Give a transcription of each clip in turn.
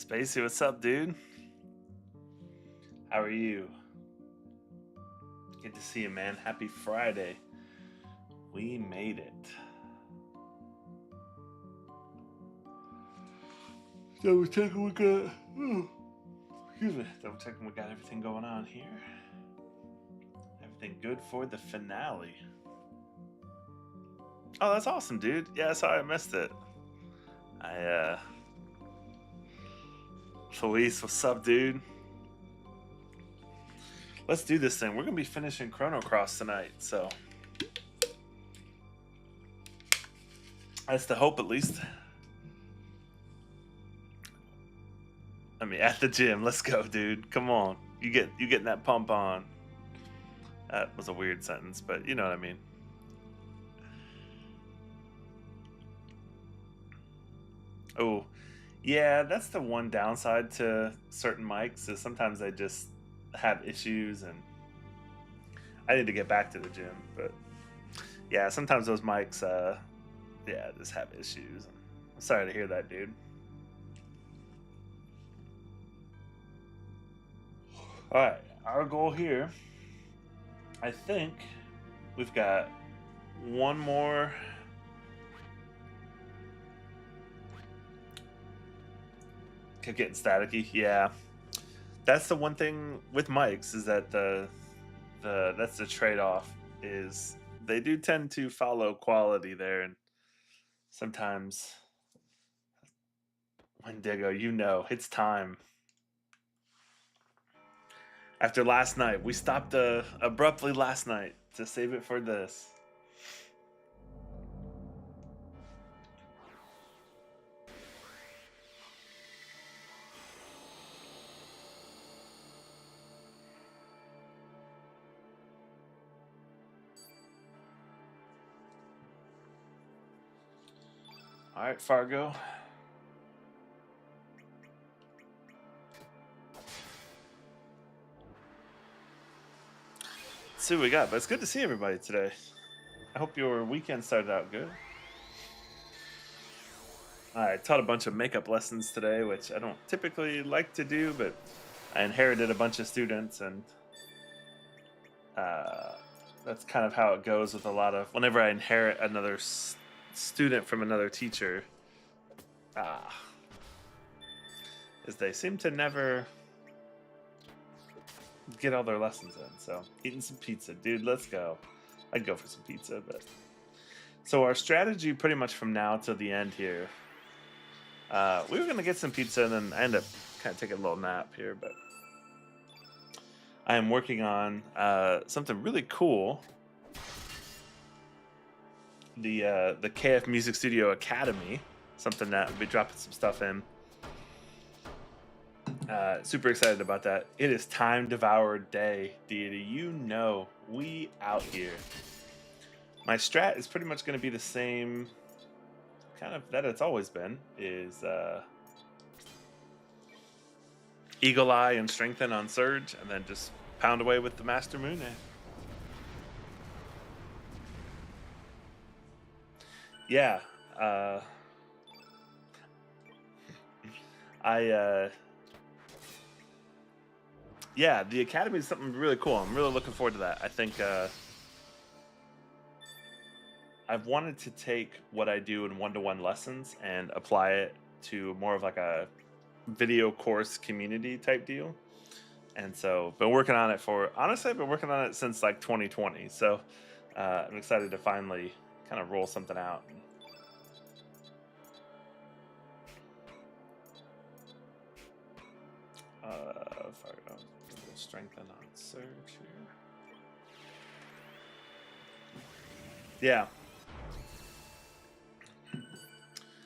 Spacey, what's up, dude? How are you? Good to see you, man. Happy Friday. We made it. Double checking we got. Excuse me. Double checking we got everything going on here. Everything good for the finale. Oh, that's awesome, dude. Yeah, sorry I missed it. Felice, what's up, dude? Let's do this thing. We're gonna be finishing Chrono Cross tonight, so that's the hope, at least. I mean, at the gym. Let's go, dude. Come on. You getting that pump on. That was a weird sentence, but you know what I mean. Oh, yeah, that's the one downside to certain mics is sometimes they just have issues, and I need to get back to the gym. But yeah, sometimes those mics, yeah, just have issues. I'm sorry to hear that, dude. All right, our goal here, I think we've got one more. Kept getting staticky. Yeah, that's the one thing with mics is that that's the trade-off is they do tend to follow quality there, and sometimes Wendigo, you know, it's time. After last night, we stopped abruptly last night to save it for this. All right, Fargo. Let's see what we got, but it's good to see everybody today. I hope your weekend started out good. I taught a bunch of makeup lessons today, which I don't typically like to do, but I inherited a bunch of students, and that's kind of how it goes with a lot of. Whenever I inherit another student from another teacher, is they seem to never get all their lessons in. So eating some pizza, dude. Let's go. I'd go for some pizza, but so our strategy pretty much from now till the end here. We were gonna get some pizza and then I end up kind of taking a little nap here, but I am working on something really cool. The KF Music Studio Academy, something that we'll be dropping some stuff in. Super excited about that. It is time devoured day, deity. You know, we out here. My strat is pretty much going to be the same, kind of that it's always been. Is Eagle Eye and Strengthen on Surge, and then just pound away with the Master Moon. Yeah, yeah, the Academy is something really cool. I'm really looking forward to that. I think I've wanted to take what I do in one-to-one lessons and apply it to more of like a video course community type deal. And so been working on it honestly, I've been working on it since like 2020. So I'm excited to finally kind of roll something out. Strengthen on Surge here. Yeah.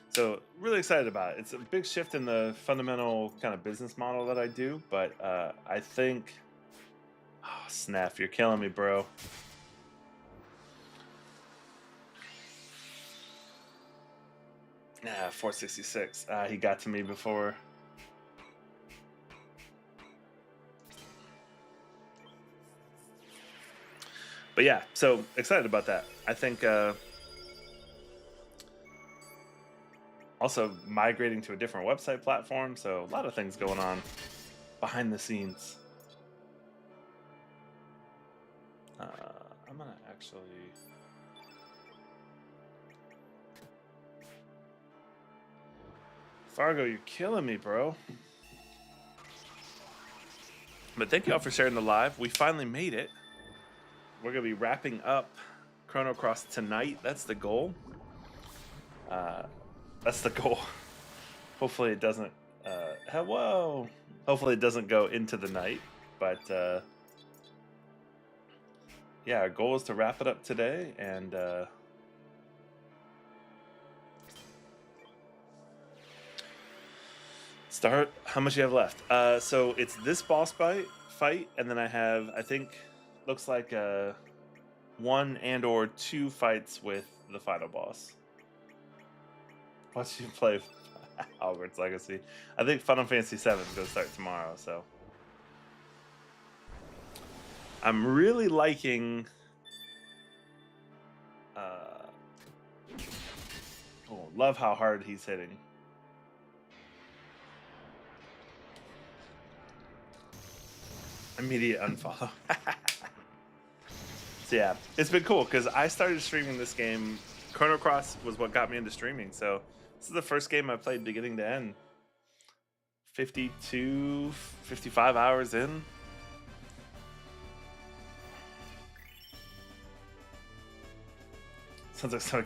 So really excited about it. It's a big shift in the fundamental kind of business model that I do, but I think, oh, snap, you're killing me, bro. Yeah, 466. He got to me before. But yeah, so excited about that. I think Also migrating to a different website platform, so a lot of things going on behind the scenes. I'm gonna actually. Fargo, you're killing me, bro. But thank you all for sharing the live. We finally made it. We're gonna be wrapping up Chrono Cross tonight. That's the goal. That's the goal. Hopefully it doesn't. Whoa. Hopefully it doesn't go into the night. But yeah, our goal is to wrap it up today and. Start. How much you have left? So it's this boss fight, and then I have, I think, looks like 1 and/or 2 fights with the final boss. Watch you play Hogwarts Legacy. I think Final Fantasy VII is going to start tomorrow, so I'm really liking. Love how hard he's hitting. Immediate unfollow. So yeah, it's been cool because I started streaming this game. Chrono Cross was what got me into streaming. So this is the first game I played beginning to end. 52, 55 hours in. Sounds like so.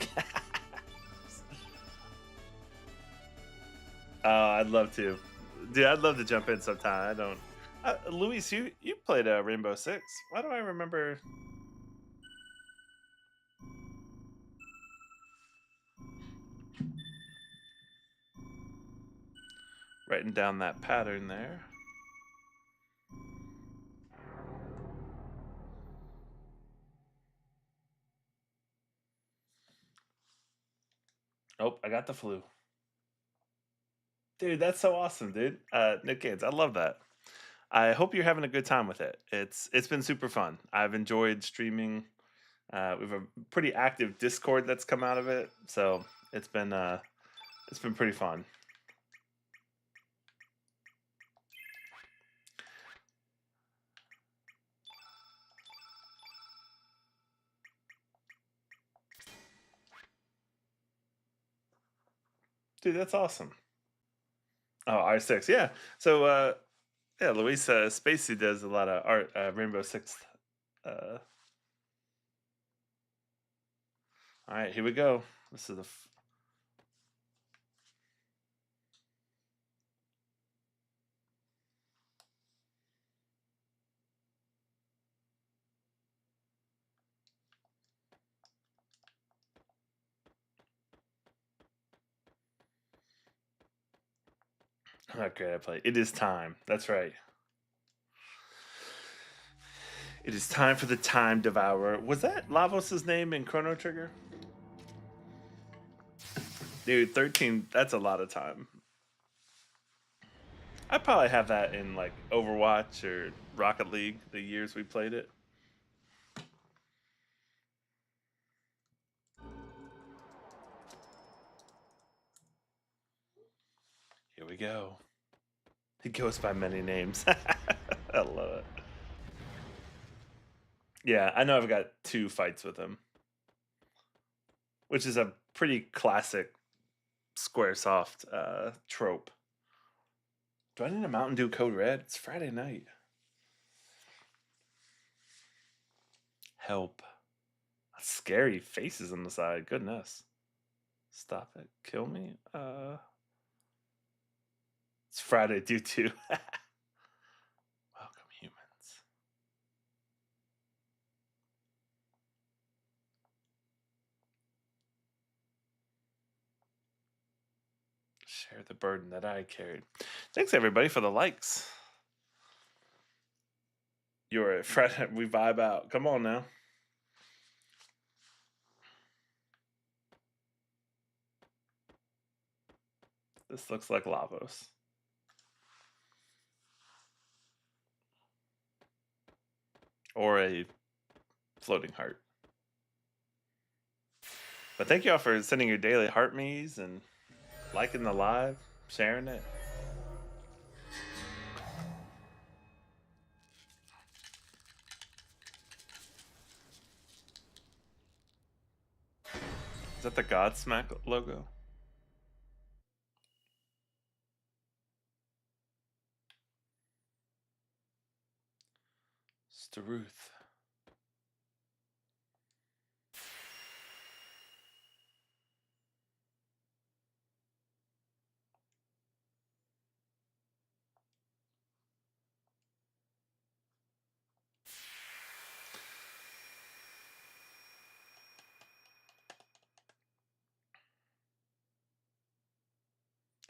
Oh, I'd love to, dude. I'd love to jump in sometime. I don't. Luis, you played Rainbow Six. Why do I remember? Writing down that pattern there. Oh, I got the flu. Dude, that's so awesome, dude. Nick Gaines, I love that. I hope you're having a good time with it. It's been super fun. I've enjoyed streaming. We have a pretty active Discord that's come out of it, so it's been pretty fun. Dude, that's awesome. Oh, R6, yeah. So yeah, Luisa Spacey does a lot of art. Rainbow Six. All right, here we go. This is the. How great I play. It is time. That's right. It is time for the Time Devourer. Was that Lavos' name in Chrono Trigger? Dude, 13, that's a lot of time. I probably have that in like Overwatch or Rocket League, the years we played it. Here we go. He goes by many names. I love it. Yeah, I know I've got 2 fights with him, which is a pretty classic Squaresoft trope. Do I need a Mountain Dew Code Red? It's Friday night. Help. Scary faces on the side. Goodness. Stop it. Kill me. It's Friday due to. Welcome, humans. Share the burden that I carried. Thanks everybody for the likes. You're a Friday. We vibe out. Come on now. This looks like Lavos. Or a floating heart. But thank you all for sending your daily heart me's and liking the live, sharing it. Is that the Godsmack logo? Staruth.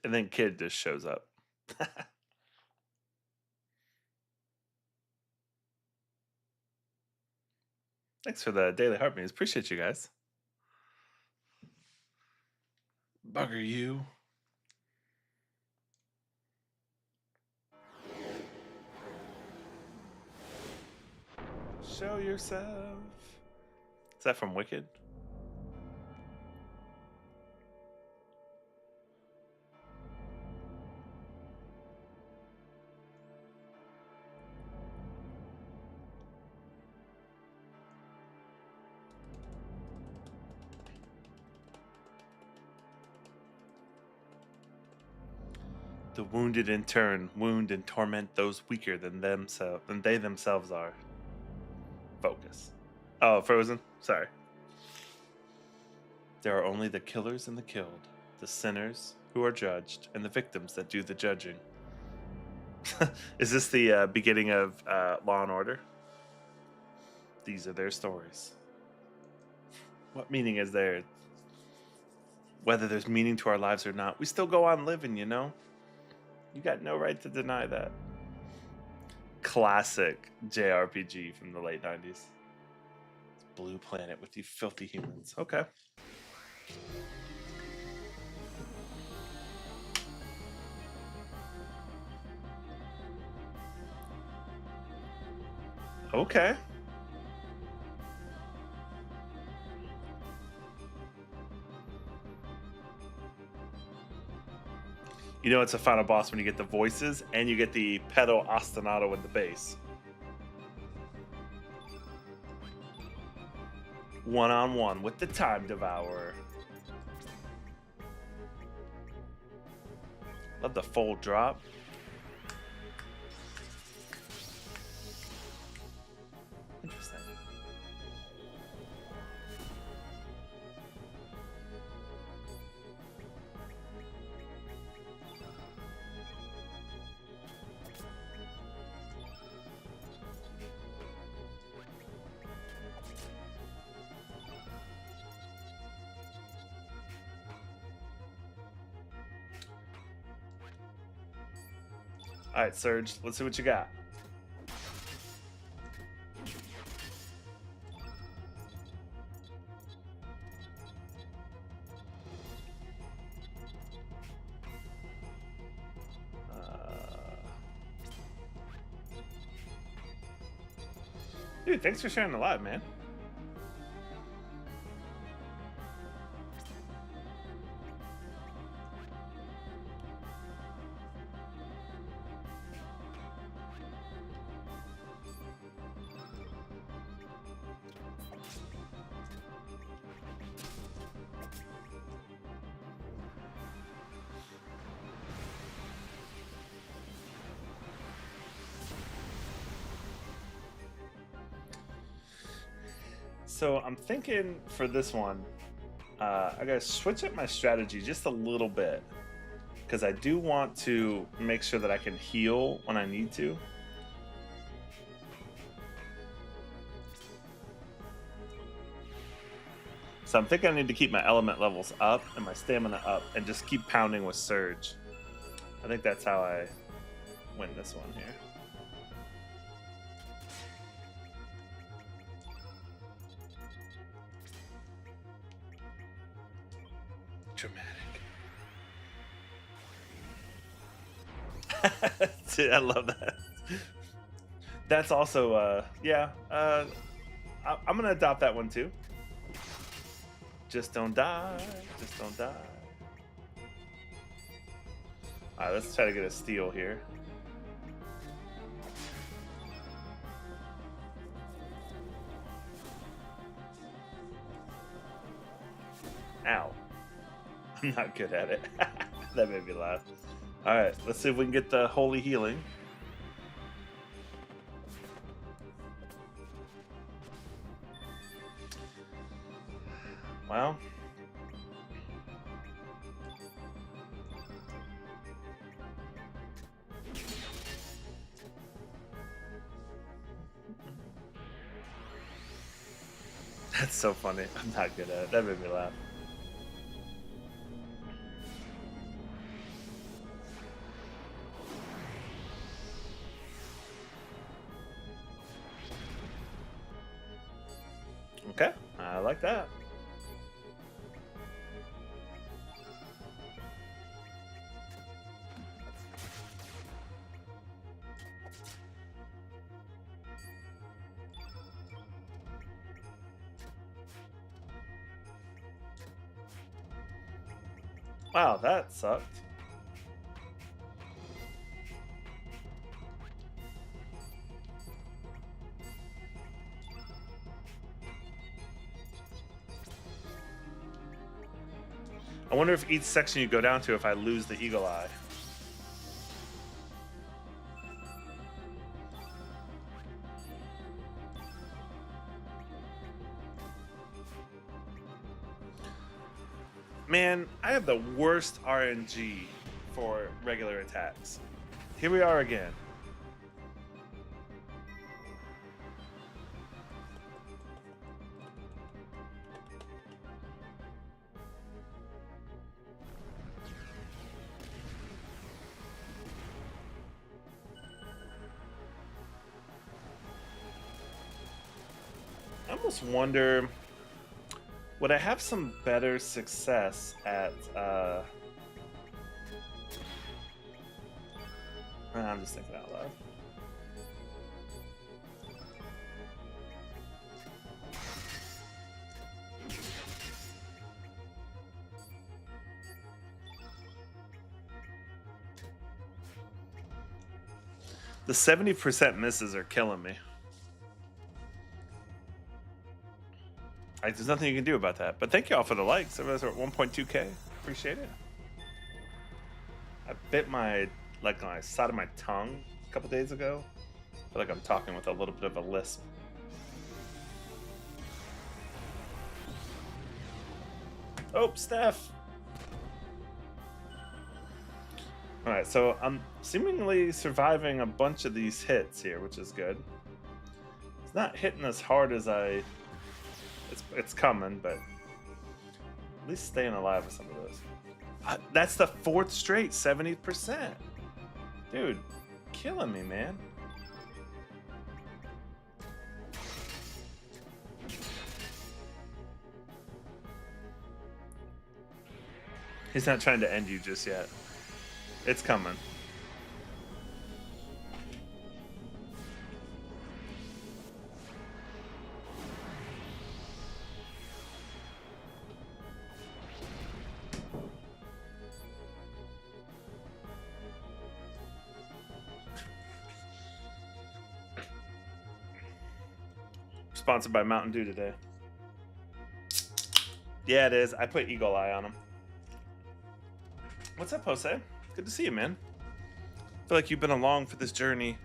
And then Kid just shows up. Thanks for the daily heart memes. Appreciate you guys. Bugger you. Show yourself. Is that from Wicked? The wounded in turn wound and torment those weaker than they themselves are. Focus. Oh, Frozen? Sorry. There are only the killers and the killed, the sinners who are judged, and the victims that do the judging. Is this the beginning of Law and Order? These are their stories. What meaning is there? Whether there's meaning to our lives or not, we still go on living, you know? You got no right to deny that. Classic JRPG from the late 90s. It's Blue Planet with you filthy humans. Okay. Okay. You know it's a final boss when you get the voices and you get the pedal ostinato with the bass. One-on-one with the Time Devourer. Love the full drop. Interesting. All right, Surge, let's see what you got. Dude, thanks for sharing the live, man. So I'm thinking for this one, I gotta switch up my strategy just a little bit because I do want to make sure that I can heal when I need to. So I'm thinking I need to keep my element levels up and my stamina up and just keep pounding with Surge. I think that's how I win this one here. Dramatic. Dude, I love that. That's also, yeah. I'm gonna adopt that one too. Just don't die. Just don't die. Alright, let's try to get a steal here. Ow. I'm not good at it. That made me laugh. Alright, let's see if we can get the holy healing. Well. That's so funny. I'm not good at it. That made me laugh. Okay, I like that. Wow, that sucked. I wonder if each section you go down to if I lose the eagle eye. Man, I have the worst RNG for regular attacks. Here we are again. I almost wonder, would I have some better success at I'm just thinking out loud. The 70% misses are killing me. There's nothing you can do about that. But thank you all for the likes. Everyone's at 1.2K. Appreciate it. I bit my side of my tongue a couple days ago. I feel like I'm talking with a little bit of a lisp. Oh, Steph. Alright, so I'm seemingly surviving a bunch of these hits here, which is good. It's not hitting as hard as it's coming, but at least staying alive with some of those. That's the fourth straight 70%. Dude, killing me, man. He's not trying to end you just yet. It's coming. Sponsored by Mountain Dew today. Yeah, it is. I put Eagle Eye on him. What's up, Jose? Good to see you, man. I feel like you've been along for this journey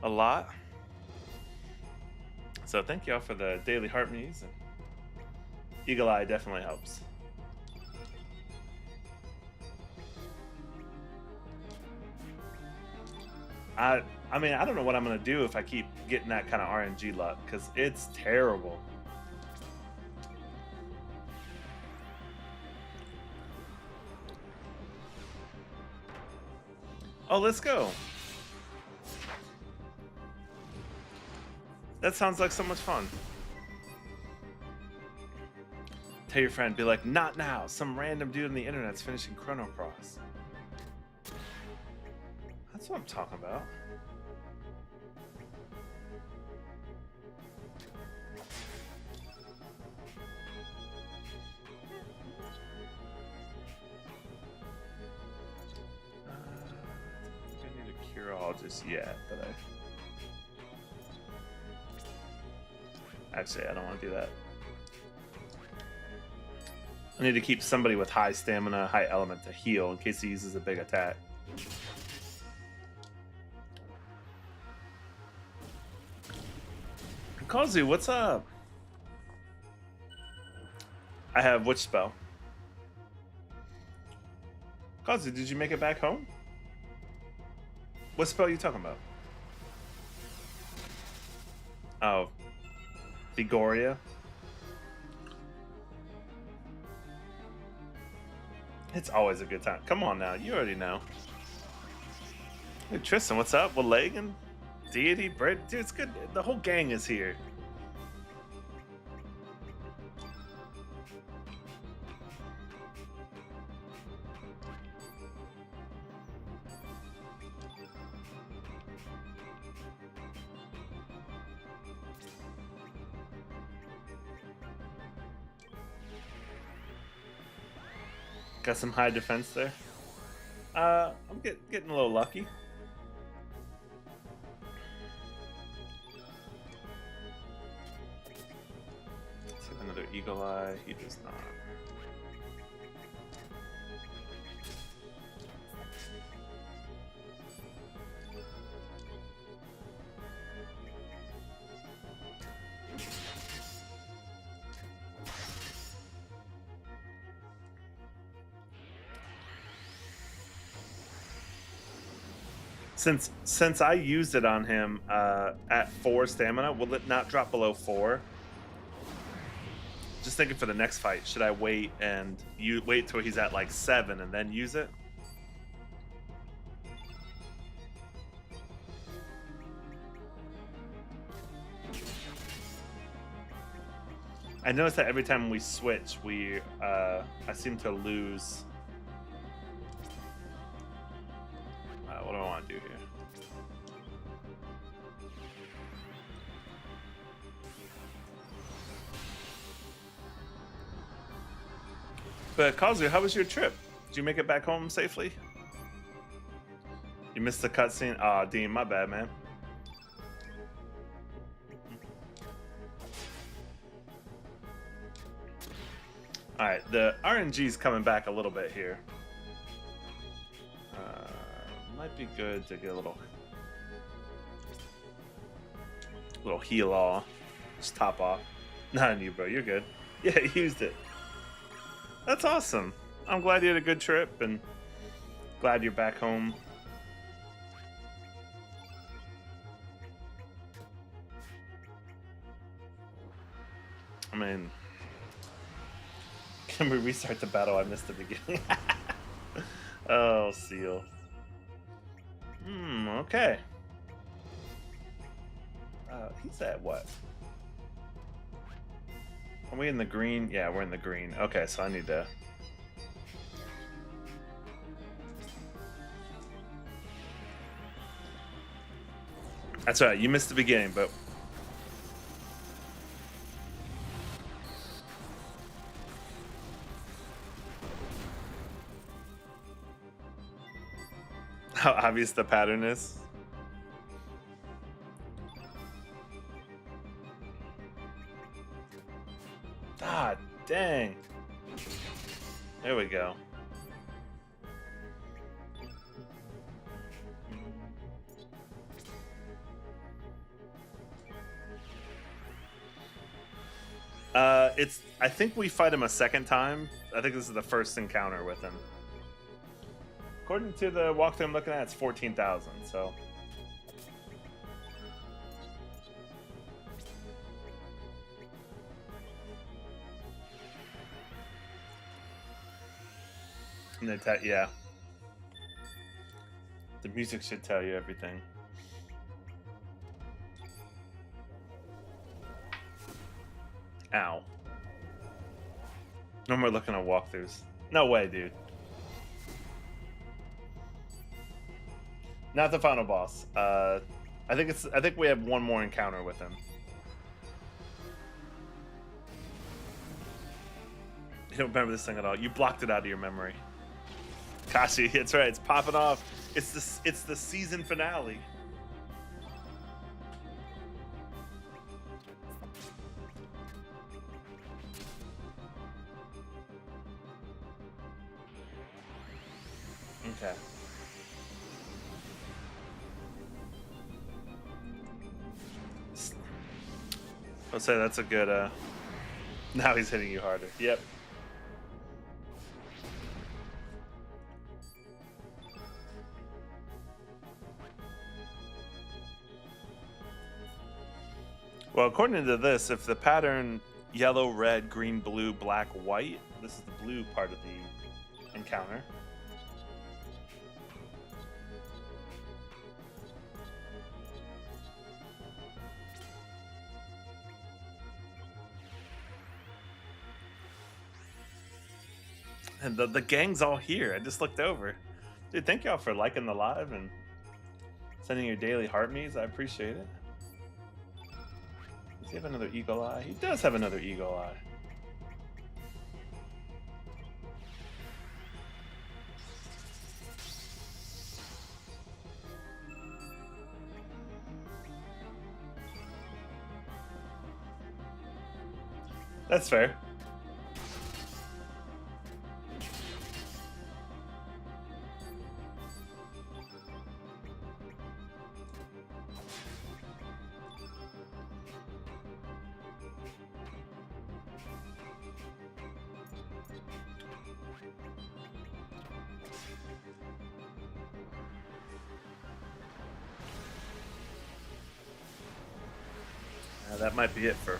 a lot. So thank y'all for the daily heart me's. And Eagle Eye definitely helps. I mean, I don't know what I'm going to do if I keep getting that kind of RNG luck, because it's terrible. Oh, let's go. That sounds like so much fun. Tell your friend, be like, not now. Some random dude on the internet's finishing Chrono Cross. That's what I'm talking about. waterfall just yet, but actually I don't want to do that. I need to keep somebody with high stamina, high element to heal in case he uses a big attack. Kazu, what's up? I have which spell? Kazu, did you make it back home? What spell are you talking about? Oh, Vigoria. It's always a good time. Come on now, you already know. Hey Tristan, what's up? Well, Lagan, Deity, Brett, dude, it's good. The whole gang is here. Got some high defense there. I'm getting a little lucky. Let's have another Eagle Eye. He does not. Since I used it on him at 4 stamina, will it not drop below 4? Just thinking for the next fight, should I wait and wait till he's at like 7 and then use it? I noticed that every time we switch, I seem to lose. What do I want to do here? But Kazu, how was your trip? Did you make it back home safely? You missed the cutscene? Aw, Dean, my bad, man. Alright, the RNG's coming back a little bit here. Might be good to get a little heal off. Just top off. Not on you, bro. You're good. Yeah, you used it. That's awesome. I'm glad you had a good trip and glad you're back home. I mean, can we restart the battle? I missed the beginning. Oh, Seal. Okay. He's at what? Are we in the green? Yeah, we're in the green. Okay, so I need to... That's right, you missed the beginning, but... How obvious the pattern is. Ah, dang. There we go. I think we fight him a second time. I think this is the first encounter with him. According to the walkthrough I'm looking at, it's 14,000, so... And yeah. The music should tell you everything. Ow. No more looking at walkthroughs. No way, dude. Not the final boss. I think we have one more encounter with him. You don't remember this thing at all. You blocked it out of your memory. Kashi, that's right. It's popping off. It's the season finale. Okay. I'll say that's a good. Now he's hitting you harder. Yep. Well, according to this, if the pattern yellow, red, green, blue, black, white, this is the blue part of the encounter. And the gang's all here. I just looked over. Dude, thank y'all for liking the live and sending your daily heart me's. I appreciate it. Does he have another eagle eye? He does have another eagle eye. That's fair. That might be it for...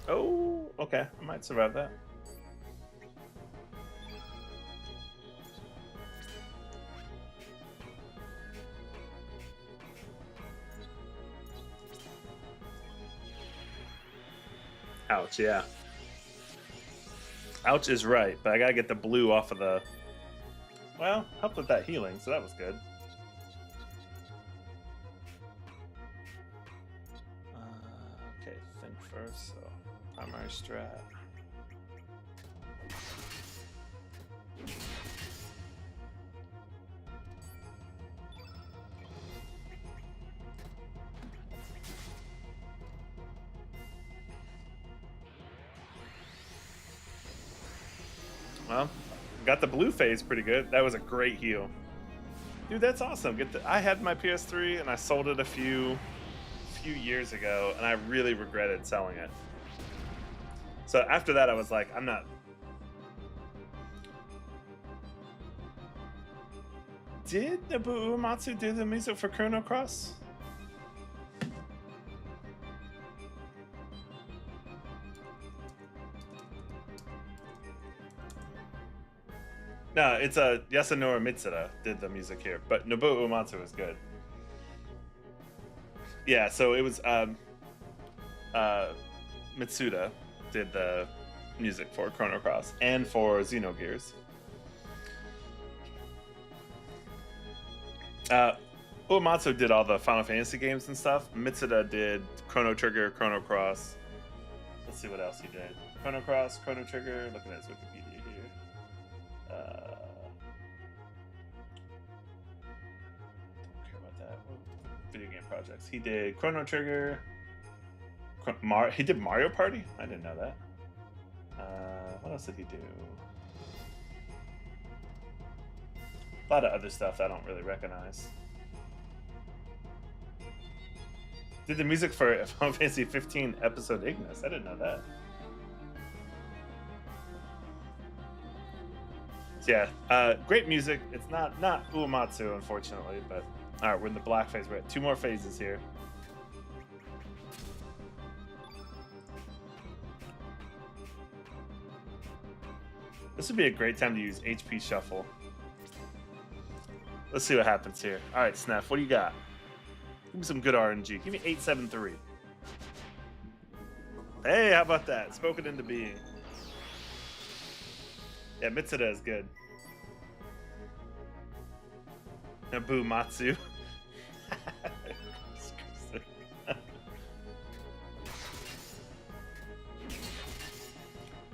Oh, okay. I might survive that. Ouch, yeah. Ouch is right, but I gotta get the blue off of the... Well, helped with that healing, so that was good. Okay, think first, so primary strat. Well, got the blue phase pretty good. That was a great heal. Dude, that's awesome. I had my PS3 and I sold it a few years ago, and I really regretted selling it. So after that, I was like, I'm not. Did Nobuo Uematsu do the music for Chrono Cross? No, it's Yasunori Mitsuda did the music here, but Nobuo Uematsu was good. Yeah, so it was Mitsuda did the music for Chrono Cross and for Xenogears. Uematsu did all the Final Fantasy games and stuff. Mitsuda did Chrono Trigger, Chrono Cross. Let's see what else he did. Chrono Cross, Chrono Trigger. Looking at his Wikipedia here. Don't care about that. Video game projects. He did Chrono Trigger. He did Mario Party? I didn't know that. What else did he do? A lot of other stuff I don't really recognize. Did the music for Final Fantasy 15 episode Ignis. I didn't know that. So yeah, great music. It's not Uematsu, unfortunately, but all right, we're in the black phase. We're at 2 more phases here. This would be a great time to use HP Shuffle. Let's see what happens here. All right, Snef, what do you got? Give me some good RNG. Give me 873. Hey, how about that? Spoken into being. Yeah, Mitsuda is good. Nobuo Matsu.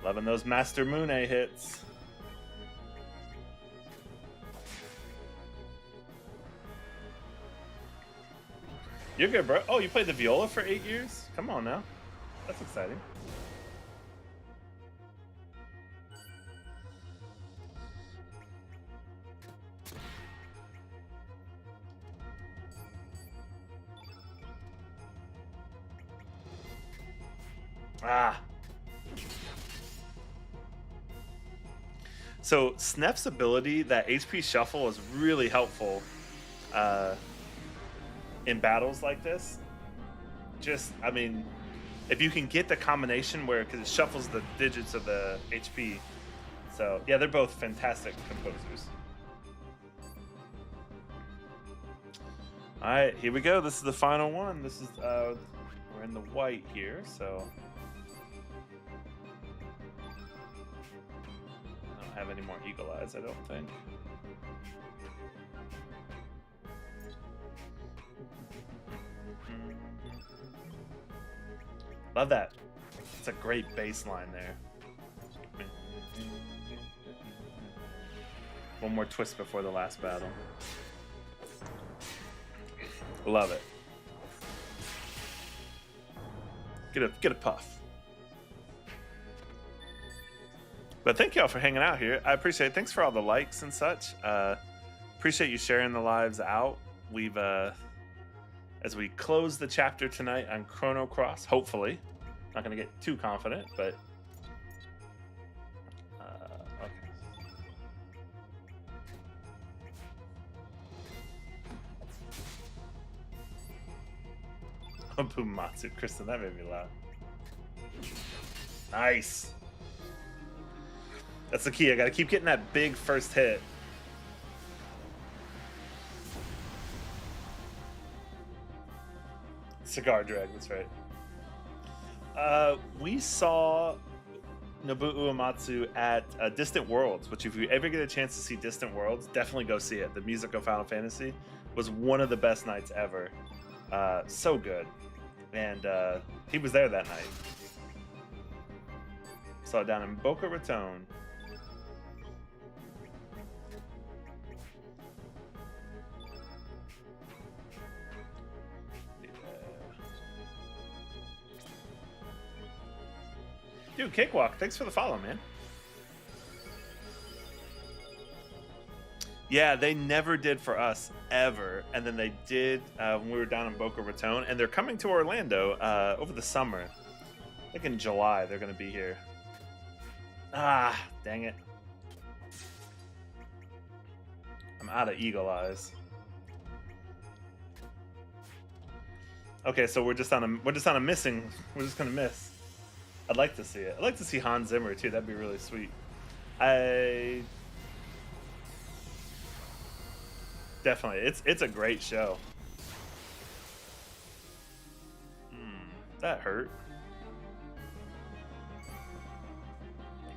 Loving those Master Mune hits. You're good, bro. Oh, you played the viola for 8 years? Come on now. That's exciting. Ah. So Snef's ability, that HP shuffle, is really helpful in battles like this. Just, I mean, if you can get the combination where, because it shuffles the digits of the HP. So yeah, they're both fantastic composers. All right, here we go. This is the final one. This is we're in the white here, so I don't have any more eagle eyes, I don't think. Love that. It's a great bass line there. One more twist before the last battle. Love it. Get a puff. But thank y'all for hanging out here. I appreciate it. Thanks for all the likes and such. Appreciate you sharing the lives out. We've as we close the chapter tonight on Chrono Cross, hopefully. Not gonna get too confident, but okay. Bumatsu, Kristen, that made me laugh. Nice. That's the key. I gotta keep getting that big first hit. Cigar drag, that's right. We saw Nobuo Uematsu at Distant Worlds, which if you ever get a chance to see Distant Worlds, definitely go see it. The music of Final Fantasy was one of the best nights ever. So good. And he was there that night. Saw it down in Boca Raton. Dude, Cakewalk, thanks for the follow, man. Yeah, they never did for us, ever. And then they did when we were down in Boca Raton. And they're coming to Orlando over the summer. I think in July they're going to be here. Ah, dang it. I'm out of eagle eyes. Okay, so we're just on a missing. We're just gonna miss. I'd like to see it. I'd like to see Hans Zimmer too. That'd be really sweet. Definitely. It's a great show. That hurt.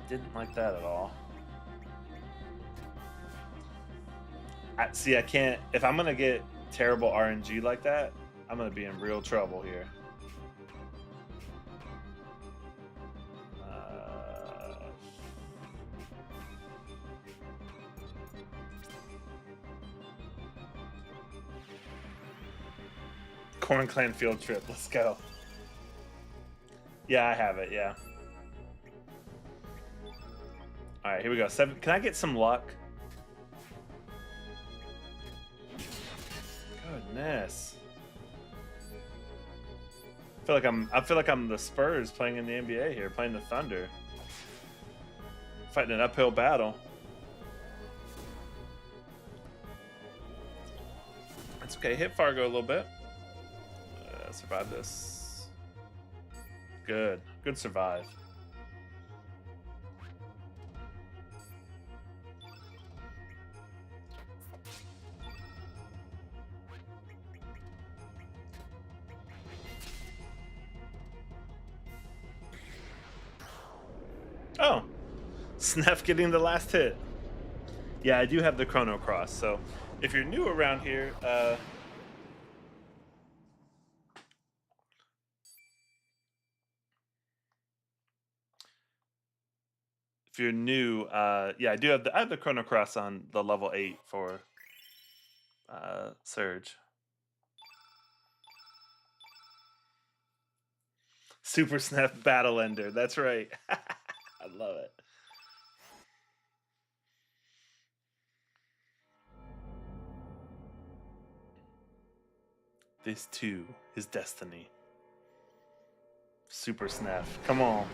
Didn't like that at all. I can't. If I'm gonna get terrible RNG like that, I'm gonna be in real trouble here. Corn Clan field trip. Let's go. Yeah, I have it. Yeah. All right, here we go. 7. Can I get some luck? Goodness. I feel like I'm the Spurs playing in the NBA here, playing the Thunder. Fighting an uphill battle. That's okay. Hit Fargo a little bit. Survive this. Good. Good survive. Oh. Snef getting the last hit. Yeah, I do have the Chrono Cross, so if you're new around here, if you're new, yeah, I have the Chrono Cross on the level 8 for Surge. Super Snap Battle Ender. That's right. I love it. This too is destiny. Super Snap. Come on.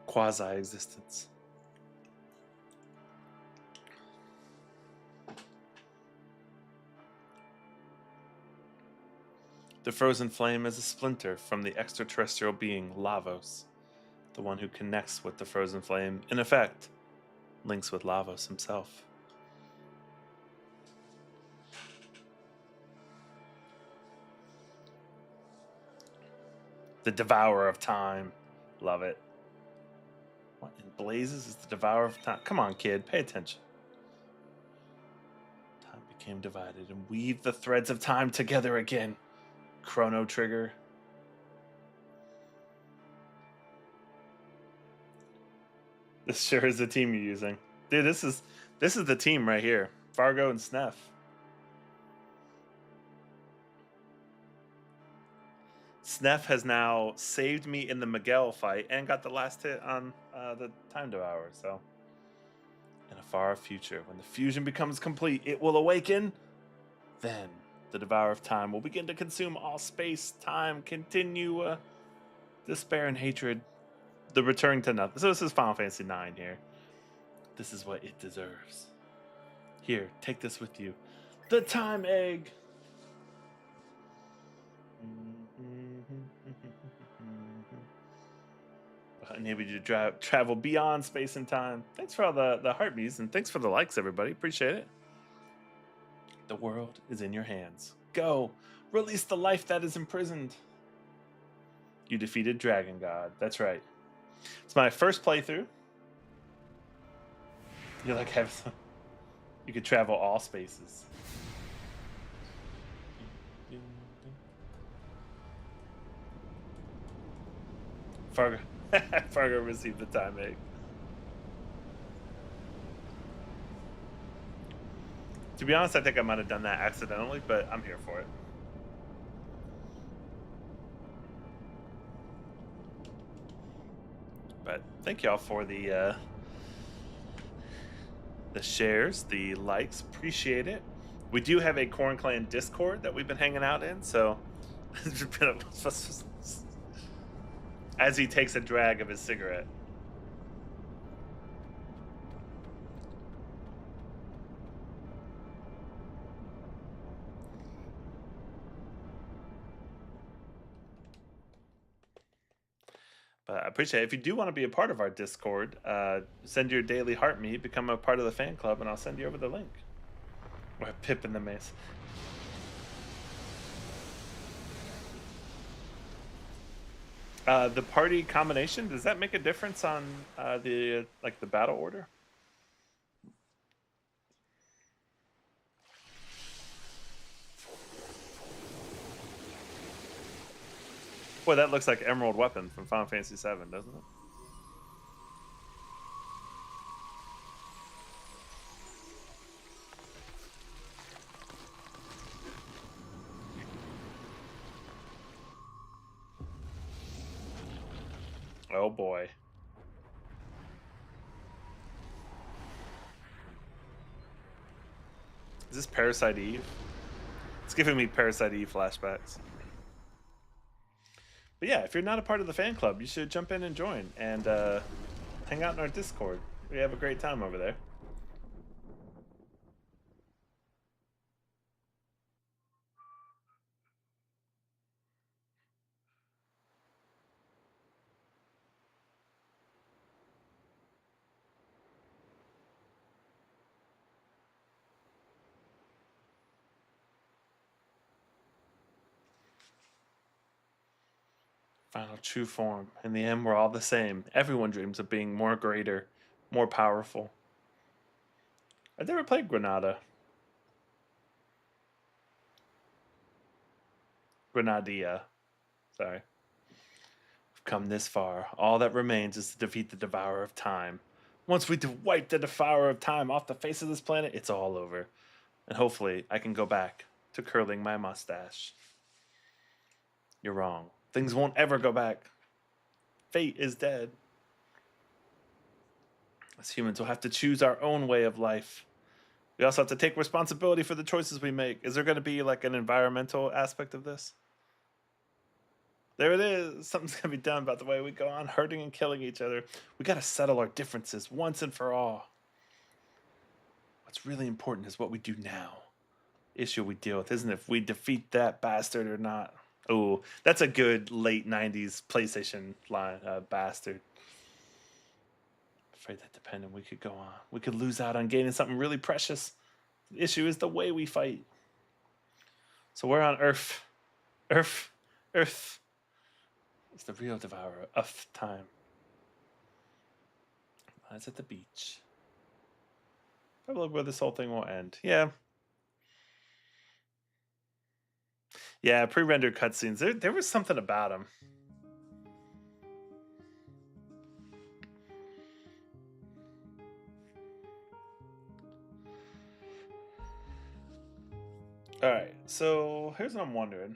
Quasi-existence. The frozen flame is a splinter from the extraterrestrial being Lavos, the one who connects with the frozen flame, in effect, links with Lavos himself. The Devourer of Time. Love it. What in blazes is the Devourer of Time? Come on, kid, pay attention. Time became divided and weaved the threads of time together again. Chrono Trigger. This sure is the team you're using. Dude, this is the team right here. Fargo and Sneff. Sneff has now saved me in the Miguel fight and got the last hit on the Time Devourer. So, in a far future, when the fusion becomes complete, it will awaken. Then, the Devourer of Time will begin to consume all space, time, continue despair and hatred, the return to nothing. So this is Final Fantasy IX here. This is what it deserves. Here, take this with you. The Time Egg! Enable you to travel beyond space and time. Thanks for all the heartbeats, and thanks for the likes, everybody. Appreciate it. The world is in your hands. Go! Release the life that is imprisoned. You defeated Dragon God. That's right. It's my first playthrough. You like have some. You could travel all spaces. Fargo. Fargo received the time egg. To be honest, I think I might have done that accidentally, but I'm here for it. But thank y'all for the shares, the likes. Appreciate it. We do have a Corn Clan Discord that we've been hanging out in, so as he takes a drag of his cigarette. But I appreciate it. If you do want to be a part of our Discord, send your daily heart me, become a part of the fan club, and I'll send you over the link. Or Pip in the mace. The party combination, does that make a difference on the battle order? Boy, that looks like Emerald Weapon from Final Fantasy VII, doesn't it? Oh boy. Is this Parasite Eve? It's giving me Parasite Eve flashbacks. But yeah, if you're not a part of the fan club, you should jump in and join and hang out in our Discord. We have a great time over there. Final true form. In the end, we're all the same. Everyone dreams of being more greater, more powerful. I've never played Granada. Granadia. Sorry. We've come this far. All that remains is to defeat the Devourer of Time. Once we wipe the Devourer of Time off the face of this planet, it's all over. And hopefully I can go back to curling my mustache. You're wrong. Things won't ever go back. Fate is dead. As humans, we'll have to choose our own way of life. We also have to take responsibility for the choices we make. Is there going to be like an environmental aspect of this? There it is. Something's going to be done about the way we go on hurting and killing each other. We got to settle our differences once and for all. What's really important is what we do now. Issue we deal with isn't if we defeat that bastard or not. Oh, that's a good late 90s PlayStation line, bastard. Afraid that dependent we could go on. We could lose out on gaining something really precious. The issue is the way we fight. So we're on Earth. Earth. It's the real devourer of time. It's at the beach. Probably where this whole thing will end. Yeah. Yeah, pre-rendered cutscenes. There was something about them. All right, so here's what I'm wondering.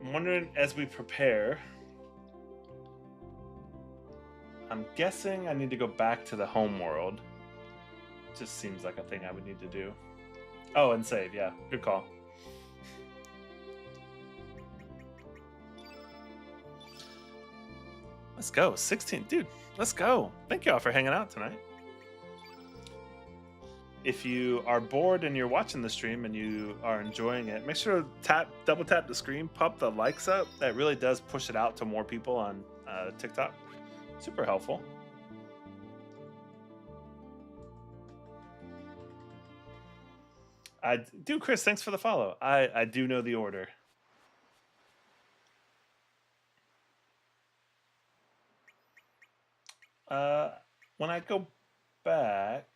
I'm wondering as we prepare. I'm guessing I need to go back to the home world. Just seems like a thing I would need to do. Oh, and save. Yeah, good call. Let's go. 16. Dude, let's go. Thank you all for hanging out tonight. If you are bored and you're watching the stream and you are enjoying it, make sure to double tap the screen, pop the likes up. That really does push it out to more people on TikTok. Super helpful. I do, Chris. Thanks for the follow. I do know the order. When I go back,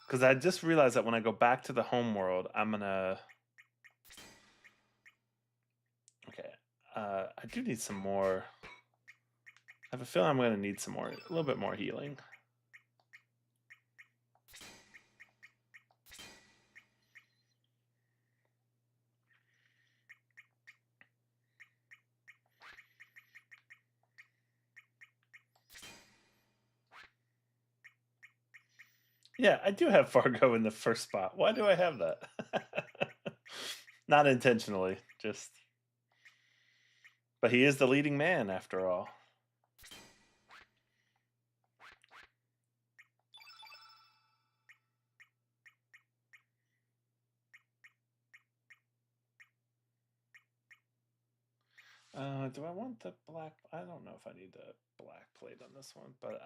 because I just realized that when I go back to the home world, I'm gonna. Okay, I do need some more. I have a feeling I'm gonna need some more, a little bit more healing. Yeah, I do have Fargo in the first spot. Why do I have that? Not intentionally, just. But he is the leading man after all. Do I want the black? I don't know if I need the black plate on this one, but.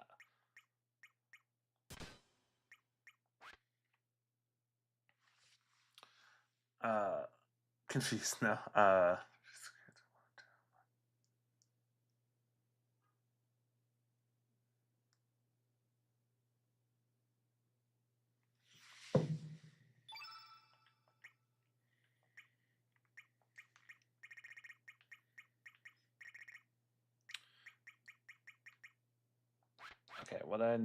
Confused now. Okay, what I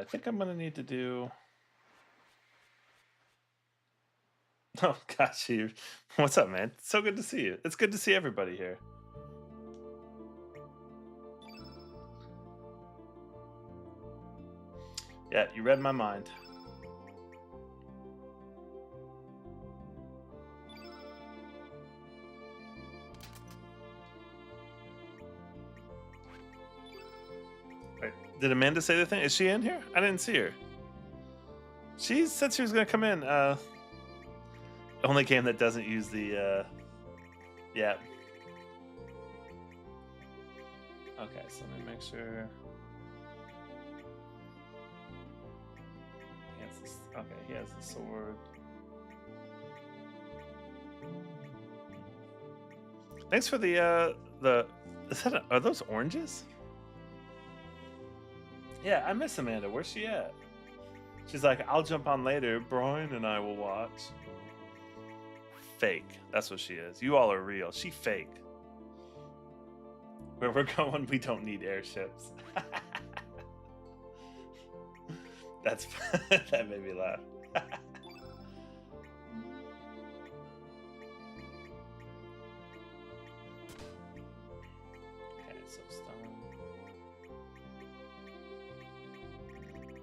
think I'm gonna need to do. Oh gosh, you. What's up, man? It's so good to see you. It's good to see everybody here. Yeah, you read my mind. Right. Did Amanda say the thing? Is she in here? I didn't see her. She said she was gonna come in. Only game that doesn't use the yeah. Okay, so let me make sure. He has this, okay, he has the sword. Thanks for the is that are those oranges? Yeah, I miss Amanda. Where's she at? She's like, I'll jump on later. Brian and I will watch. Fake. That's what she is. You all are real. She fake. Where we're going, we don't need airships. That's that made me laugh. Okay, so stone.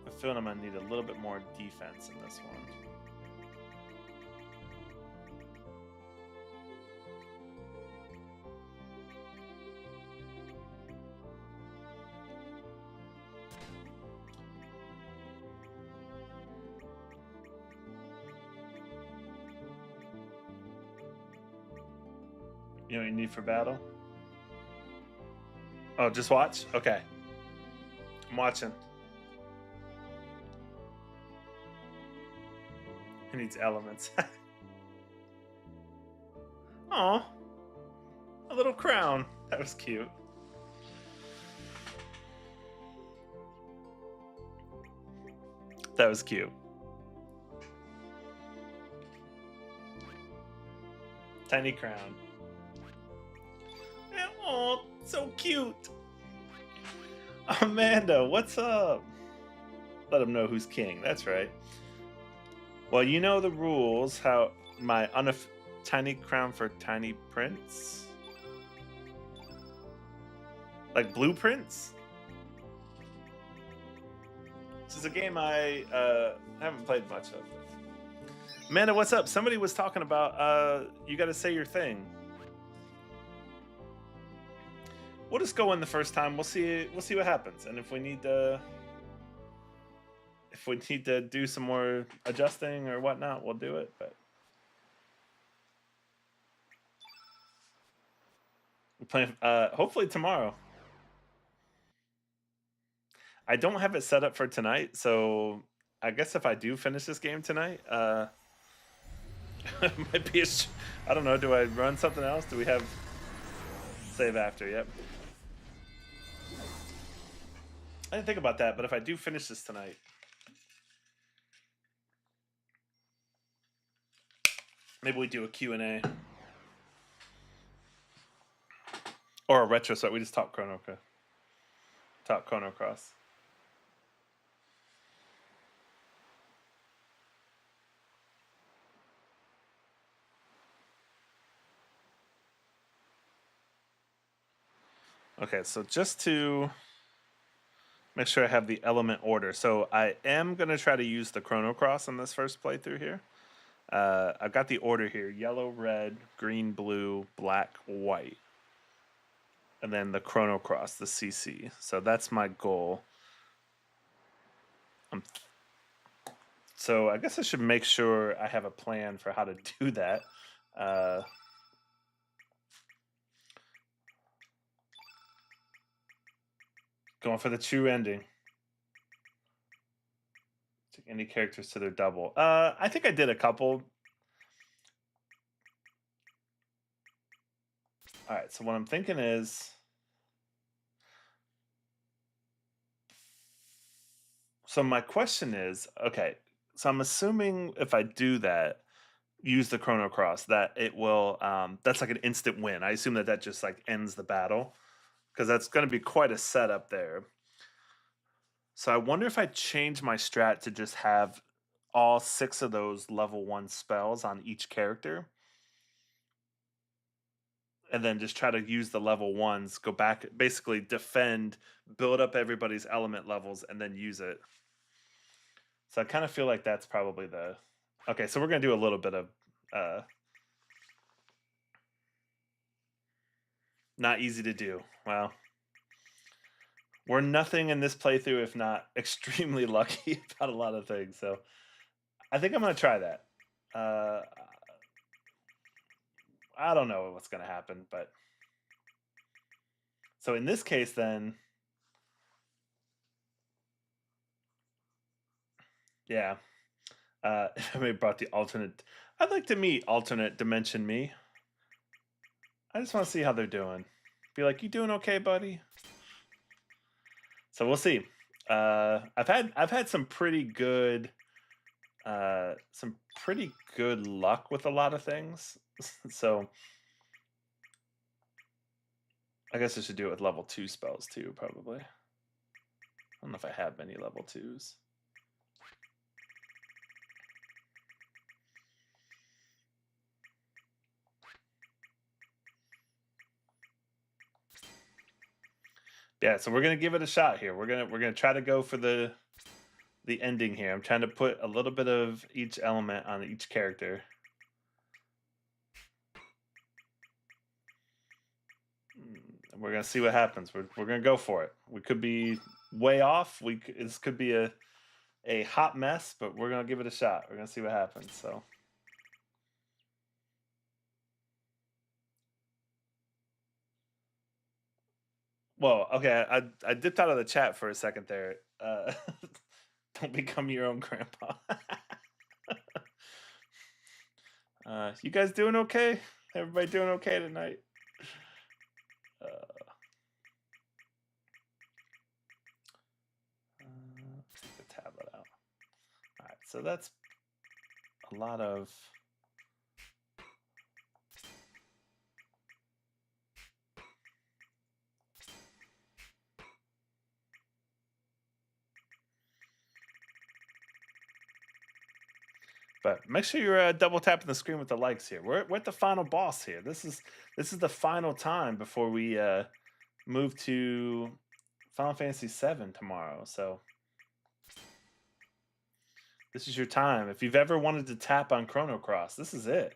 I'm feeling I'm gonna need a little bit more defense in this one. You know what you need for battle? Oh, just watch? Okay. I'm watching. He needs elements. Aw. A little crown. That was cute. That was cute. Tiny crown. Oh, so cute. Amanda, what's up? Let him know who's king. That's right. Well, you know the rules. How my tiny crown for tiny prince? Like blueprints? This is a game I haven't played much of. Amanda, what's up? Somebody was talking about you got to say your thing. We'll just go in the first time. We'll see what happens, and if we need to do some more adjusting or whatnot, we'll do it. But we're playing hopefully tomorrow. I don't have it set up for tonight, so I guess if I do finish this game tonight, it might be I don't know. Do I run something else? Do we have save after? Yep. I didn't think about that, but if I do finish this tonight, maybe we do a Q&A. Or a retro set. We just talk Chrono Cross. Okay, so just to make sure I have the element order. So I am going to try to use the Chrono Cross in this first playthrough here. I've got the order here. Yellow, red, green, blue, black, white. And then the Chrono Cross, the CC. So that's my goal. So I guess I should make sure I have a plan for how to do that. Going for the true ending. Take any characters to their double. I think I did a couple. All right, so what I'm thinking is, so my question is, okay, so I'm assuming if I do that, use the Chrono Cross, that it will, that's like an instant win. I assume that just like ends the battle, because that's going to be quite a setup there. So I wonder if I change my strat to just have all 6 of those level 1 spells on each character. And then just try to use the level 1s, go back, basically defend, build up everybody's element levels, and then use it. So I kind of feel like that's probably the... Okay, so we're going to do a little bit of... not easy to do. Well, we're nothing in this playthrough if not extremely lucky about a lot of things. So I think I'm going to try that. I don't know what's going to happen, but... So in this case, then... Yeah. If I brought the alternate... I'd like to meet alternate dimension me. I just want to see how they're doing. Be like, you doing okay, buddy? So we'll see. I've had some pretty good luck with a lot of things. So I guess I should do it with level 2 spells too, probably. I don't know if I have many level 2s. Yeah, so we're gonna give it a shot here. We're gonna try to go for the ending here. I'm trying to put a little bit of each element on each character. And we're gonna see what happens. We're gonna go for it. We could be way off. This could be a hot mess, but we're gonna give it a shot. We're gonna see what happens. So. Well, okay, I dipped out of the chat for a second there. Don't become your own grandpa. You guys doing okay? Everybody doing okay tonight? Take the tablet out. All right, so that's a lot of. But make sure you're double tapping the screen with the likes here. We're at the final boss here. This is the final time before we move to Final Fantasy VII tomorrow. So this is your time. If you've ever wanted to tap on Chrono Cross, this is it.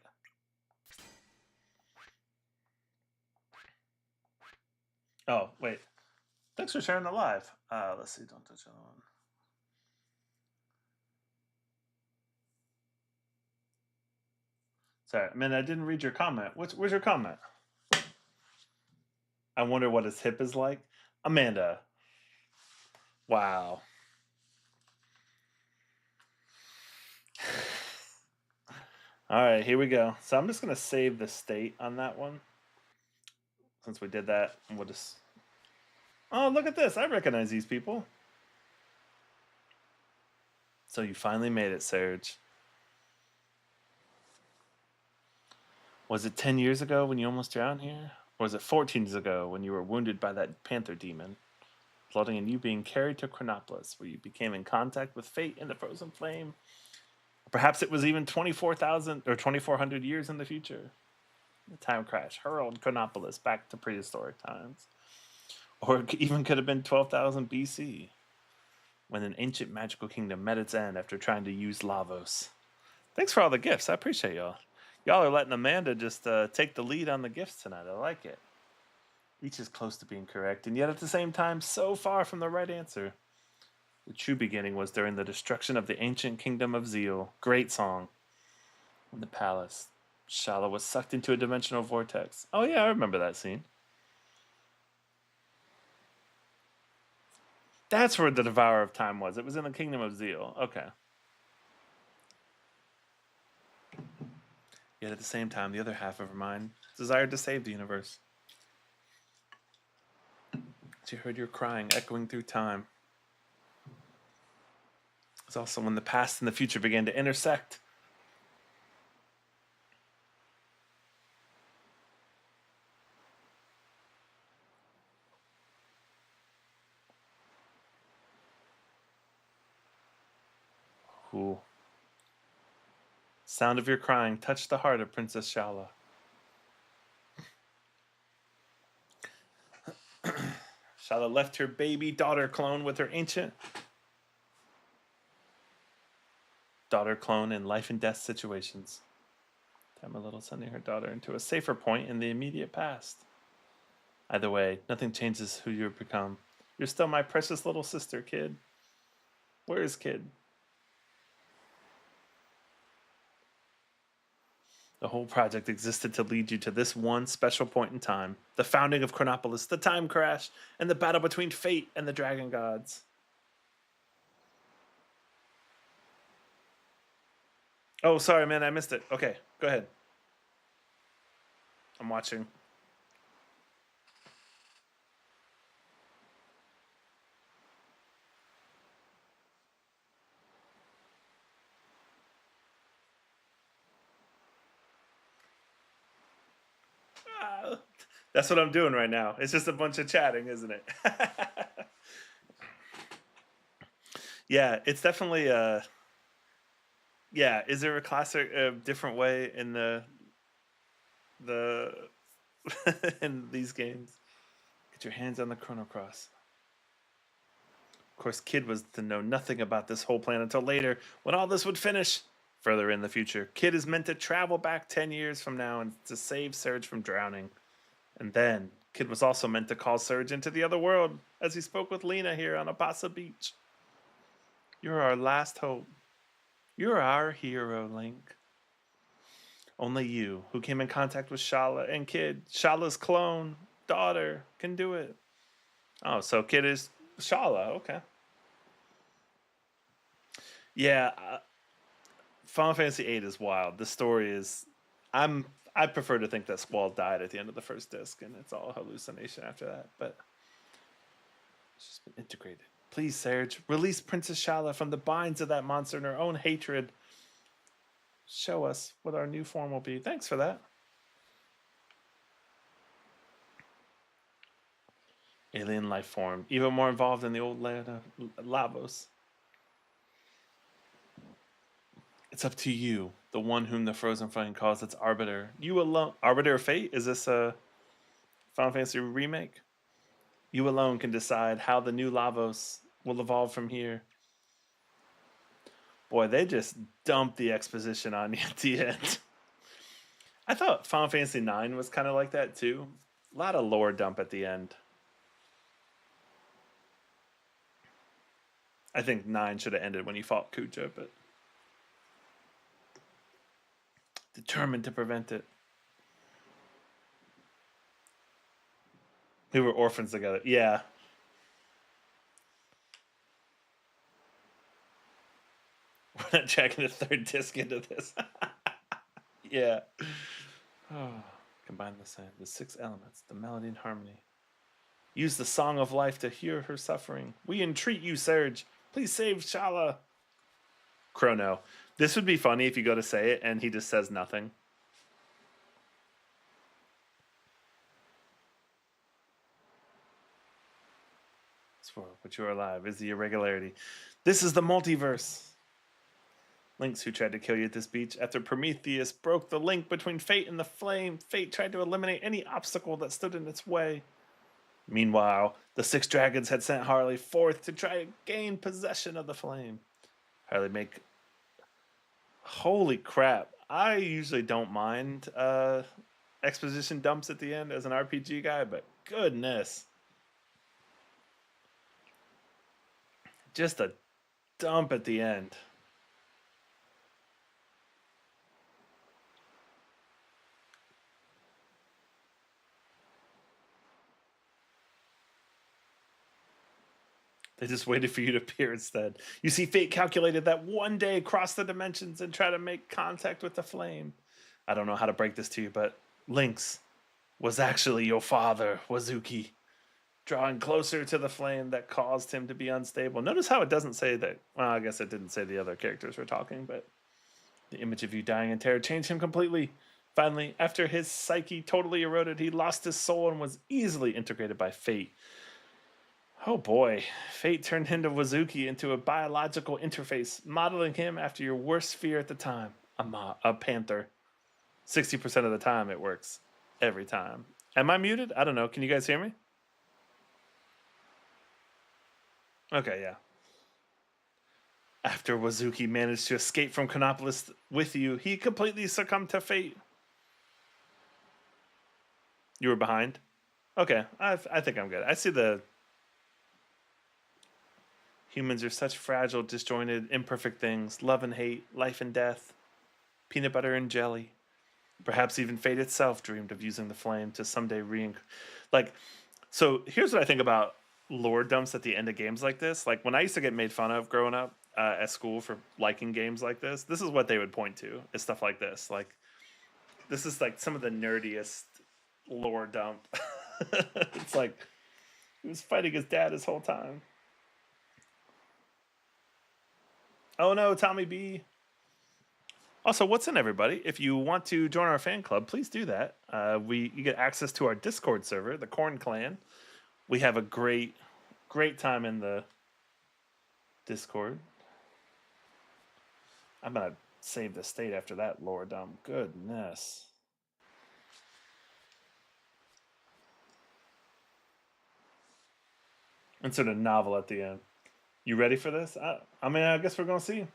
Oh wait, thanks for sharing the live. Let's see. Don't touch on. Sorry, I mean I didn't read your comment. Where's your comment? I wonder what his hip is like. Amanda. Wow. All right, here we go. So I'm just gonna save the state on that one. Since we did that, and we'll just. Oh, look at this! I recognize these people. So you finally made it, Serge. Was it 10 years ago when you almost drowned here? Or was it 14 years ago when you were wounded by that panther demon? Resulting in you being carried to Chronopolis, where you became in contact with fate in the frozen flame. Perhaps it was even 24,000 or 2,400 years in the future. The time crash hurled Chronopolis back to prehistoric times. Or it even could have been 12,000 BC, when an ancient magical kingdom met its end after trying to use Lavos. Thanks for all the gifts. I appreciate y'all. Y'all are letting Amanda just take the lead on the gifts tonight. I like it. Each is close to being correct, and yet at the same time, so far from the right answer. The true beginning was during the destruction of the ancient kingdom of Zeal. Great song. In the palace, Shala was sucked into a dimensional vortex. Oh yeah, I remember that scene. That's where the Devourer of Time was. It was in the kingdom of Zeal. Okay. Yet at the same time, the other half of her mind desired to save the universe. She heard your crying echoing through time. It's also when the past and the future began to intersect. Cool. Sound of your crying touched the heart of Princess Shala. Shala left her baby daughter clone with her ancient daughter clone in life and death situations. Time a little sending her daughter into a safer point in the immediate past. Either way, nothing changes who you've become. You're still my precious little sister, kid. Where is kid? The whole project existed to lead you to this one special point in time. The founding of Chronopolis, the time crash, and the battle between fate and the dragon gods. Oh, sorry, man, I missed it. Okay, go ahead. I'm watching. Ah, that's what I'm doing right now. It's just a bunch of chatting, isn't it? Yeah, it's definitely yeah. Is there a classic, different way in the in these games? Get your hands on the Chrono Cross. Of course, Kid was to know nothing about this whole plan until later, when all this would finish. Further in the future, Kid is meant to travel back 10 years from now and to save Surge from drowning. And then, Kid was also meant to call Surge into the other world, as he spoke with Lena here on Abasa Beach. You're our last hope. You're our hero, Link. Only you, who came in contact with Shala and Kid, Shala's clone, daughter, can do it. Oh, so Kid is Shala, okay. Yeah, Final Fantasy VIII is wild. The story is, I'm I prefer to think that Squall died at the end of the first disc, and it's all hallucination after that. But it's just been integrated. Please, Serge, release Princess Shala from the binds of that monster and her own hatred. Show us what our new form will be. Thanks for that. Alien life form, even more involved in the old land of Lavos. It's up to you, the one whom the Frozen Flame calls its arbiter. You alone. Arbiter of Fate? Is this a Final Fantasy remake? You alone can decide how the new Lavos will evolve from here. Boy, they just dumped the exposition on you at the end. I thought Final Fantasy IX was kind of like that too. A lot of lore dump at the end. I think 9 should have ended when you fought Kuja, but determined to prevent it. We were orphans together. Yeah. We're not checking the third disc into this. Yeah. Oh, combine the 6 elements, the melody and harmony. Use the song of life to hear her suffering. We entreat you, Surge. Please save Shala. Chrono. This would be funny if you go to say it and he just says nothing. But you are alive is the irregularity. This is the multiverse. Lynx who tried to kill you at this beach. After Prometheus broke the link between Fate and the Flame, Fate tried to eliminate any obstacle that stood in its way. Meanwhile, the 6 dragons had sent Harley forth to try to gain possession of the Flame. Harley make... Holy crap. I usually don't mind exposition dumps at the end as an RPG guy, but goodness. Just a dump at the end. They just waited for you to appear instead. You see, Fate calculated that one day cross the dimensions and try to make contact with the Flame. I don't know how to break this to you, but Lynx was actually your father, Wazuki, drawing closer to the Flame that caused him to be unstable. Notice how it doesn't say that. Well, I guess it didn't say the other characters were talking, but the image of you dying in terror changed him completely. Finally, after his psyche totally eroded, he lost his soul and was easily integrated by Fate. Oh boy, Fate turned him to Wazuki into a biological interface, modeling him after your worst fear at the time, a panther. 60% of the time it works. Every time. Am I muted? I don't know. Can you guys hear me? Okay, yeah. After Wazuki managed to escape from Chronopolis with you, he completely succumbed to Fate. You were behind? Okay, I think I'm good. I see the... Humans are such fragile, disjointed, imperfect things. Love and hate, life and death, peanut butter and jelly. Perhaps even fate itself dreamed of using the Flame to someday like, so here's what I think about lore dumps at the end of games like this. Like, when I used to get made fun of growing up at school for liking games like this is what they would point to, is stuff like this. Like, this is like some of the nerdiest lore dump. It's like, he was fighting his dad his whole time. Oh no, Tommy B. Also, what's in everybody? If you want to join our fan club, please do that. You get access to our Discord server, the Corn Clan. We have a great time in the Discord. I'm gonna save the state after that, Lord. Goodness. Insert a novel at the end. You ready for this? I mean, I guess we're gonna see.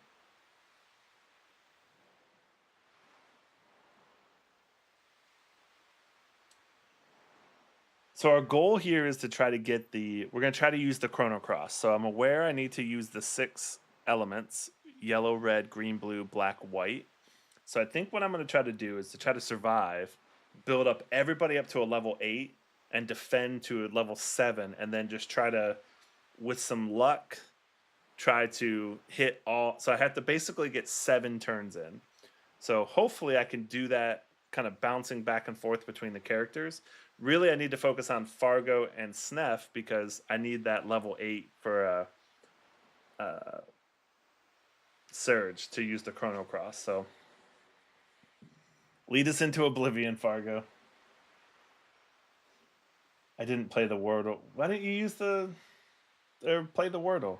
So our goal here is to try to get we're going to try to use the Chrono Cross. So I'm aware I need to use the 6 elements, yellow, red, green, blue, black, white. So I think what I'm going to try to do is to try to survive, build up everybody up to a level 8 and defend to a level 7 and then just try to, with some luck, try to hit all. So I have to basically get 7 turns in. So hopefully I can do that kind of bouncing back and forth between the characters. Really, I need to focus on Fargo and Snef because I need that level 8 for Surge to use the Chrono Cross. So lead us into oblivion, Fargo. I didn't play the Wordle. Why didn't you use play the Wordle?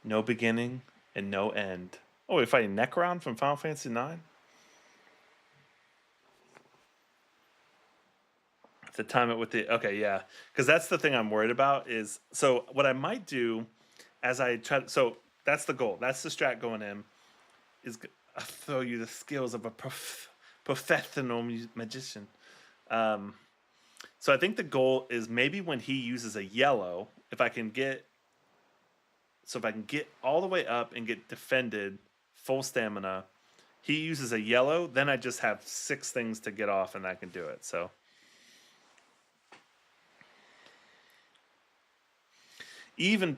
No beginning and no end. Oh, we're fighting Necron from Final Fantasy IX? To time it with the... Okay, yeah. Because that's the thing I'm worried about is... So what I might do as I try... So that's the goal. That's the strat going in. Is I'll throw you the skills of a professional magician. So I think the goal is maybe when he uses a yellow, if I can get all the way up and get defended, full stamina, he uses a yellow, then I just have 6 things to get off and I can do it. So even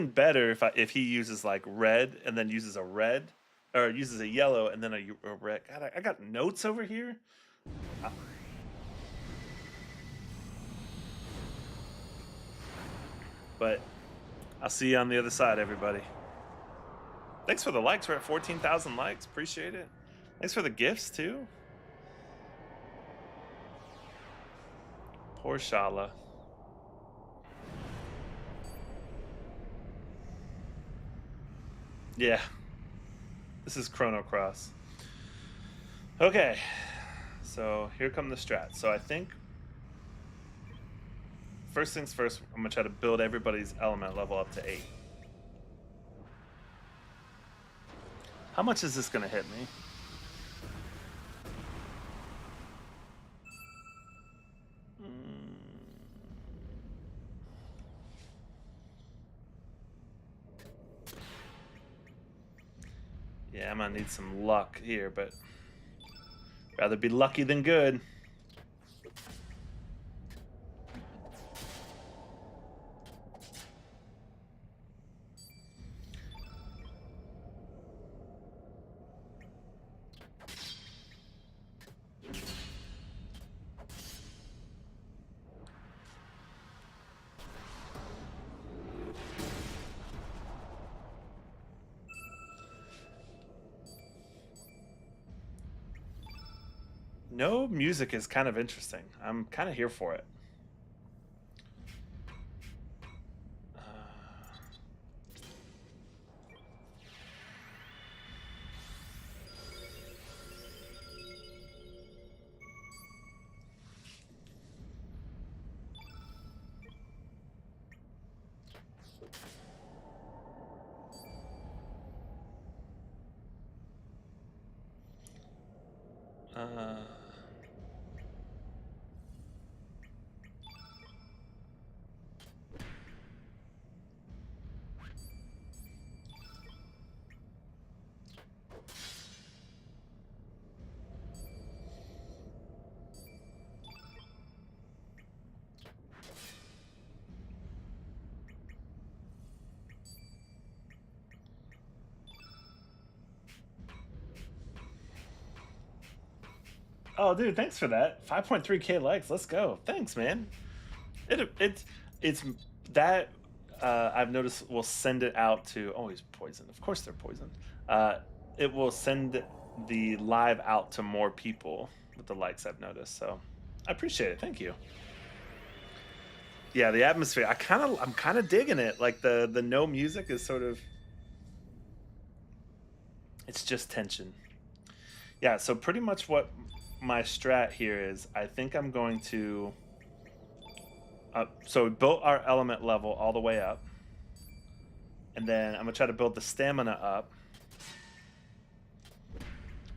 better if he uses like red and then uses a red or uses a yellow and then a red. God, I got notes over here. But I'll see you on the other side, everybody. Thanks for the likes. We're at 14,000 likes. Appreciate it. Thanks for the gifts, too. Poor Shala. Yeah. This is Chrono Cross. Okay. So here come the strats. So I think... First things first, I'm going to try to build everybody's element level up to 8. How much is this going to hit me? Yeah, I'm going to need some luck here, but rather be lucky than good. No music is kind of interesting. I'm kind of here for it. Oh, dude, thanks for that. 5.3K likes. Let's go. Thanks, man. It's that I've noticed will send it out to. Oh, he's poisoned. Of course they're poisoned. Uh, it will send the live out to more people with the likes I've noticed. So I appreciate it. Thank you. Yeah, the atmosphere. I'm kind of digging it. Like the no music is sort of. It's just tension. Yeah. So pretty much what my strat here is, I think I'm going to. So we built our element level all the way up, and then I'm gonna try to build the stamina up,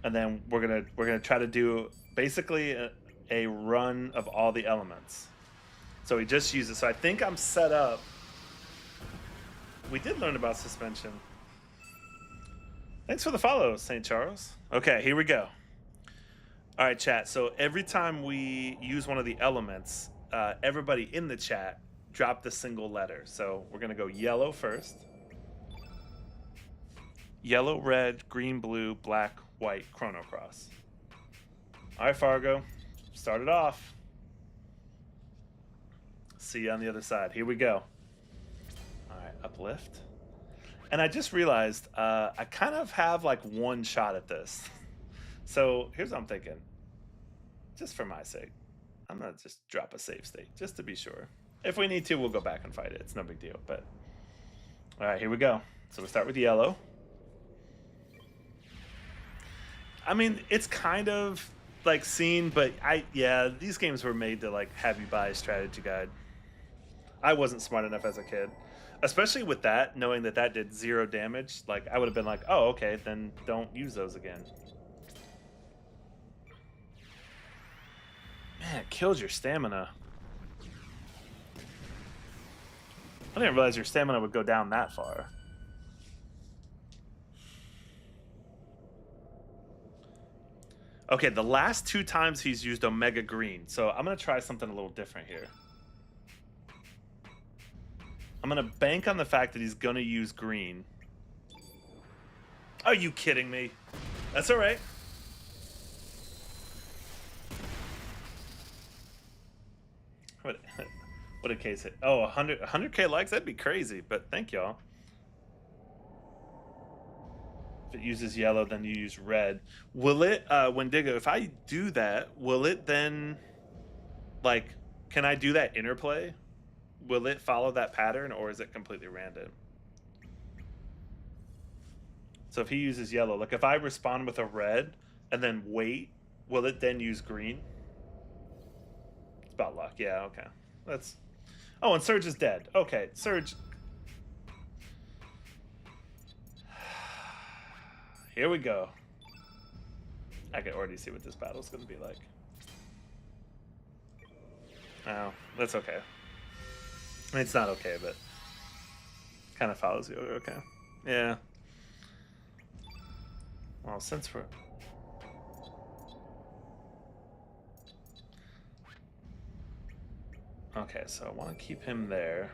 and then we're gonna try to do basically a run of all the elements. So we just use it. So I think I'm set up. We did learn about suspension. Thanks for the follow, St. Charles. Okay, here we go. All right, chat. So every time we use one of the elements, everybody in the chat drop the single letter. So we're gonna go yellow first. Yellow, red, green, blue, black, white, Chrono Cross. All right, Fargo, start it off. See you on the other side. Here we go. All right, uplift. And I just realized I kind of have like one shot at this. So here's what I'm thinking. Just for my sake, I'm gonna just drop a save state just to be sure. If we need to, we'll go back and fight it. It's no big deal. But all right, here we go. So we start with yellow. I mean, it's kind of like seen, but yeah, these games were made to like have you buy a strategy guide. I wasn't smart enough as a kid, especially with that, knowing that that did 0 damage. Like I would have been like, oh, okay, then don't use those again. Man, it kills your stamina. I didn't realize your stamina would go down that far. Okay, the last 2 times he's used Omega Green, so I'm going to try something a little different here. I'm going to bank on the fact that he's going to use green. Are you kidding me? That's all right. What a case hit. Oh, 100K likes? That'd be crazy, but thank y'all. If it uses yellow, then you use red. Will it, Wendigo, if I do that, will it then, like, can I do that interplay? Will it follow that pattern, or is it completely random? So if he uses yellow, like if I respond with a red and then wait, will it then use green? It's about luck. Yeah, okay. That's... Oh, and Surge is dead. Okay, Surge... Here we go. I can already see what this battle's going to be like. Oh, that's okay. I mean, it's not okay, but kind of follows you. Okay. Yeah. Well, since we're... Okay, so I want to keep him there.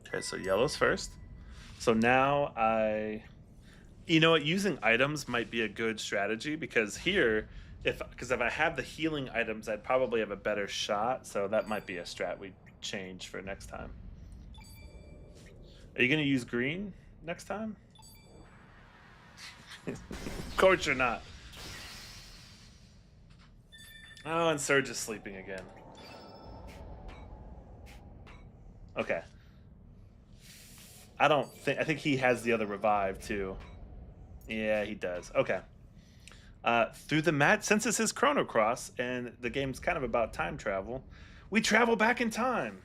Okay, so yellow's first. So now you know what, using items might be a good strategy, because here, if I have the healing items, I'd probably have a better shot. So that might be a strat we change for next time. Are you going to use green next time? Of course you're not. Oh, and Surge is sleeping again. Okay. I think he has the other revive too. Yeah, he does. Okay. Through the mat, since this is Chrono Cross and the game's kind of about time travel, we travel back in time.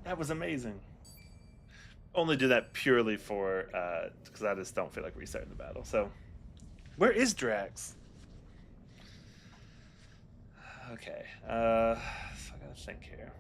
That was amazing. Only do that purely for because I just don't feel like restarting the battle. So, where is Drax? Okay. So I gotta think here.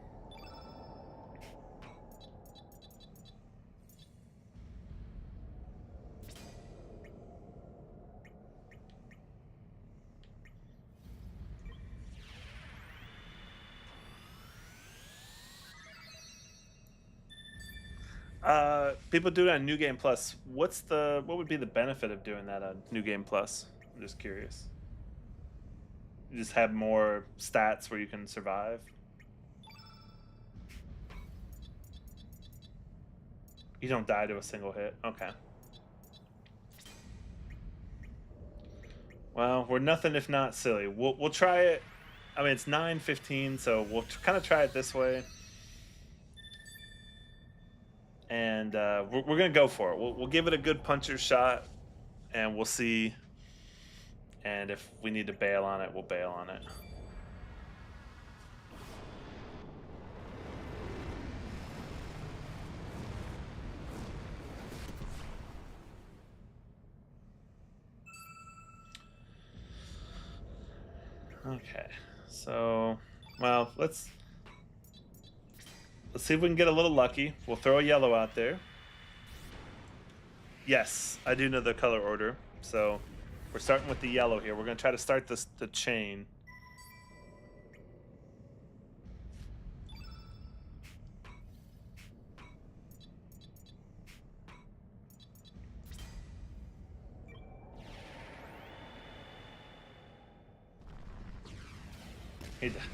People do it on New Game Plus. What would be the benefit of doing that on New Game Plus? I'm just curious. You just have more stats where you can survive. You don't die to a single hit. Okay. Well, we're nothing if not silly. We'll try it. I mean, it's 9:15, so we'll kind of try it this way. And we're gonna go for it. We'll give it a good puncher shot, and we'll see. And if we need to bail on it, we'll bail on it. Okay, so well, let's see if we can get a little lucky. We'll throw a yellow out there. Yes, I do know the color order. So we're starting with the yellow here. We're going to try to start the chain.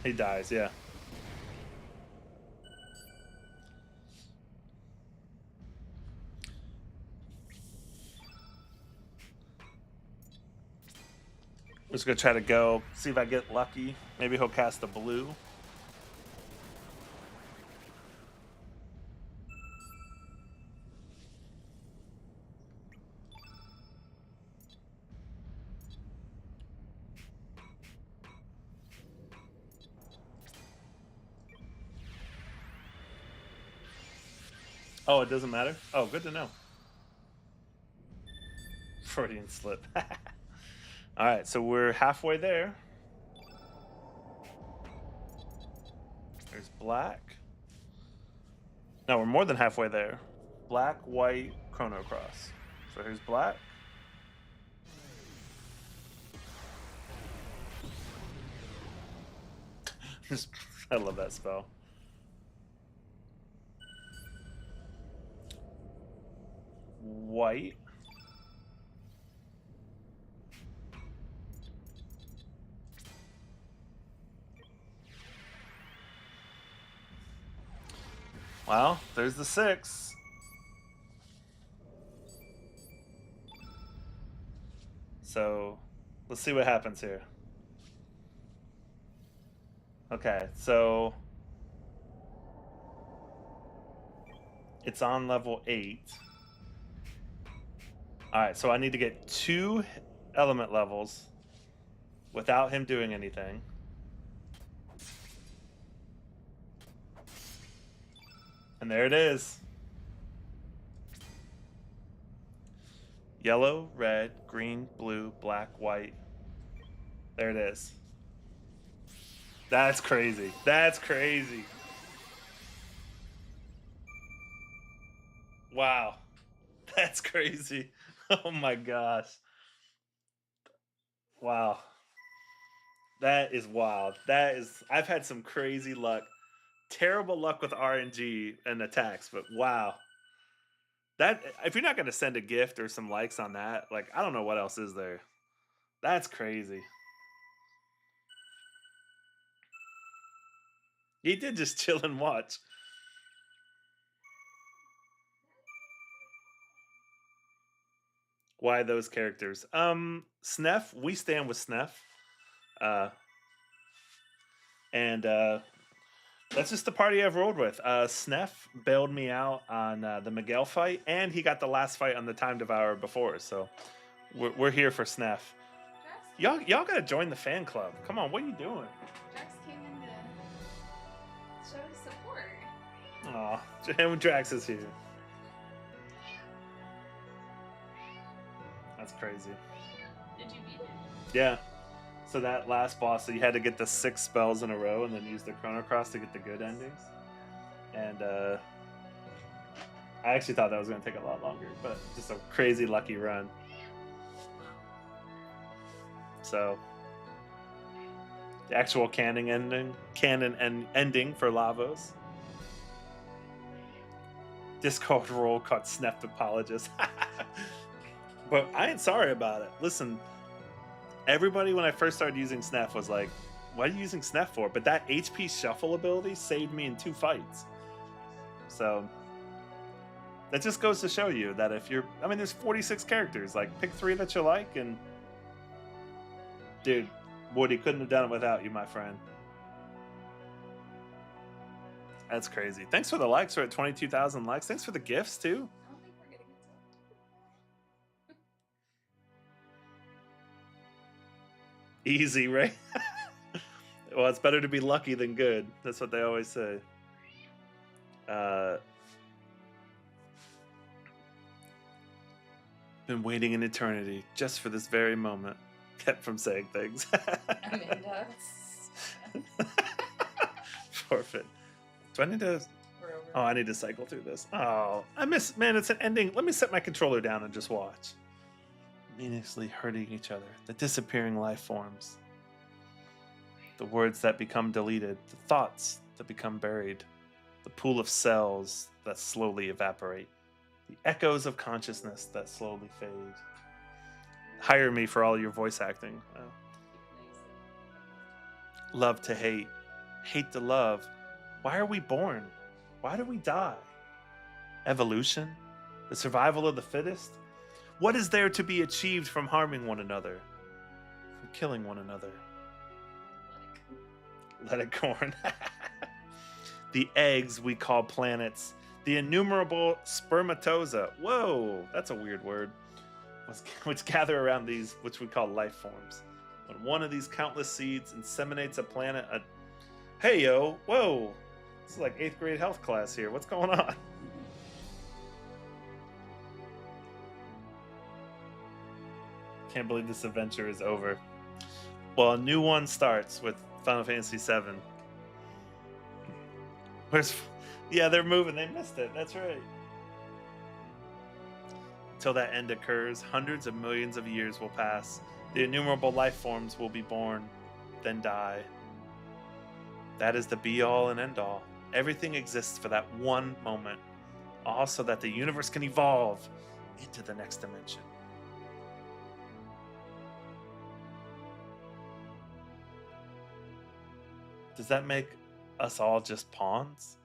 He dies, yeah. I'm just going to try to go, see if I get lucky. Maybe he'll cast a blue. Oh, it doesn't matter? Oh, good to know. Freudian slip. All right, so we're halfway there. There's black. No, we're more than halfway there. Black, white, Chrono Cross. So here's black. I love that spell. White. Well, there's the 6. So let's see what happens here. Okay, so it's on level 8. Alright, so I need to get 2 element levels without him doing anything. And there it is. Yellow, red, green, blue, black, white. There it is. That's crazy. That's crazy. Wow. That's crazy. Oh my gosh. Wow. That is wild. I've had some crazy luck. Terrible luck with RNG and attacks, but wow. That if you're not going to send a gift or some likes on that, like I don't know what else is there. That's crazy. He did just chill and watch. Why those characters? Snef, we stand with Snef. And that's just the party I've rolled with. Snef bailed me out on the Miguel fight, and he got the last fight on the Time Devourer before. So we're here for Snef. Y'all gotta join the fan club. Come on, what are you doing? Jax came in to show his support. Aw, Drax is here. That's crazy. Did you beat it? Yeah. So that last boss, so you had to get the 6 spells in a row and then use the Chrono Cross to get the good endings. And I actually thought that was going to take a lot longer, but just a crazy lucky run. So the actual canon ending for Lavos. Discord role called Sneft Apologist. But I ain't sorry about it. Listen, everybody when I first started using Snef was like, what are you using Snef for? But that HP shuffle ability saved me in 2 fights. So that just goes to show you that if you're, I mean, there's 46 characters. Like, pick 3 that you like, and dude, Woody couldn't have done it without you, my friend. That's crazy. Thanks for the likes. We're at 22,000 likes. Thanks for the gifts too. I don't think we're getting it. Easy, right? Well, it's better to be lucky than good. That's what they always say. Been waiting an eternity just for this very moment. Kept from saying things. Amanda. Forfeit. Do I need to? We're over. Oh, I need to cycle through this. Oh, I miss. Man, it's an ending. Let me set my controller down and just watch. Meaninglessly hurting each other. The disappearing life forms. The words that become deleted. The thoughts that become buried. The pool of cells that slowly evaporate. The echoes of consciousness that slowly fade. Hire me for all your voice acting. Love to hate. Hate to love. Why are we born? Why do we die? Evolution? The survival of the fittest? What is there to be achieved from harming one another? From killing one another? Let it corn. The eggs we call planets. The innumerable spermatozoa. Whoa, that's a weird word. Which gather around these, which we call life forms. When one of these countless seeds inseminates a planet, hey yo, whoa. This is like 8th grade health class here. What's going on? Can't believe this adventure is over. Well, a new one starts with Final Fantasy VII. Where's... Yeah, they're moving. They missed it. That's right. Until that end occurs, hundreds of millions of years will pass. The innumerable life forms will be born, then die. That is the be-all and end-all. Everything exists for that one moment, all so that the universe can evolve into the next dimension. Does that make us all just pawns?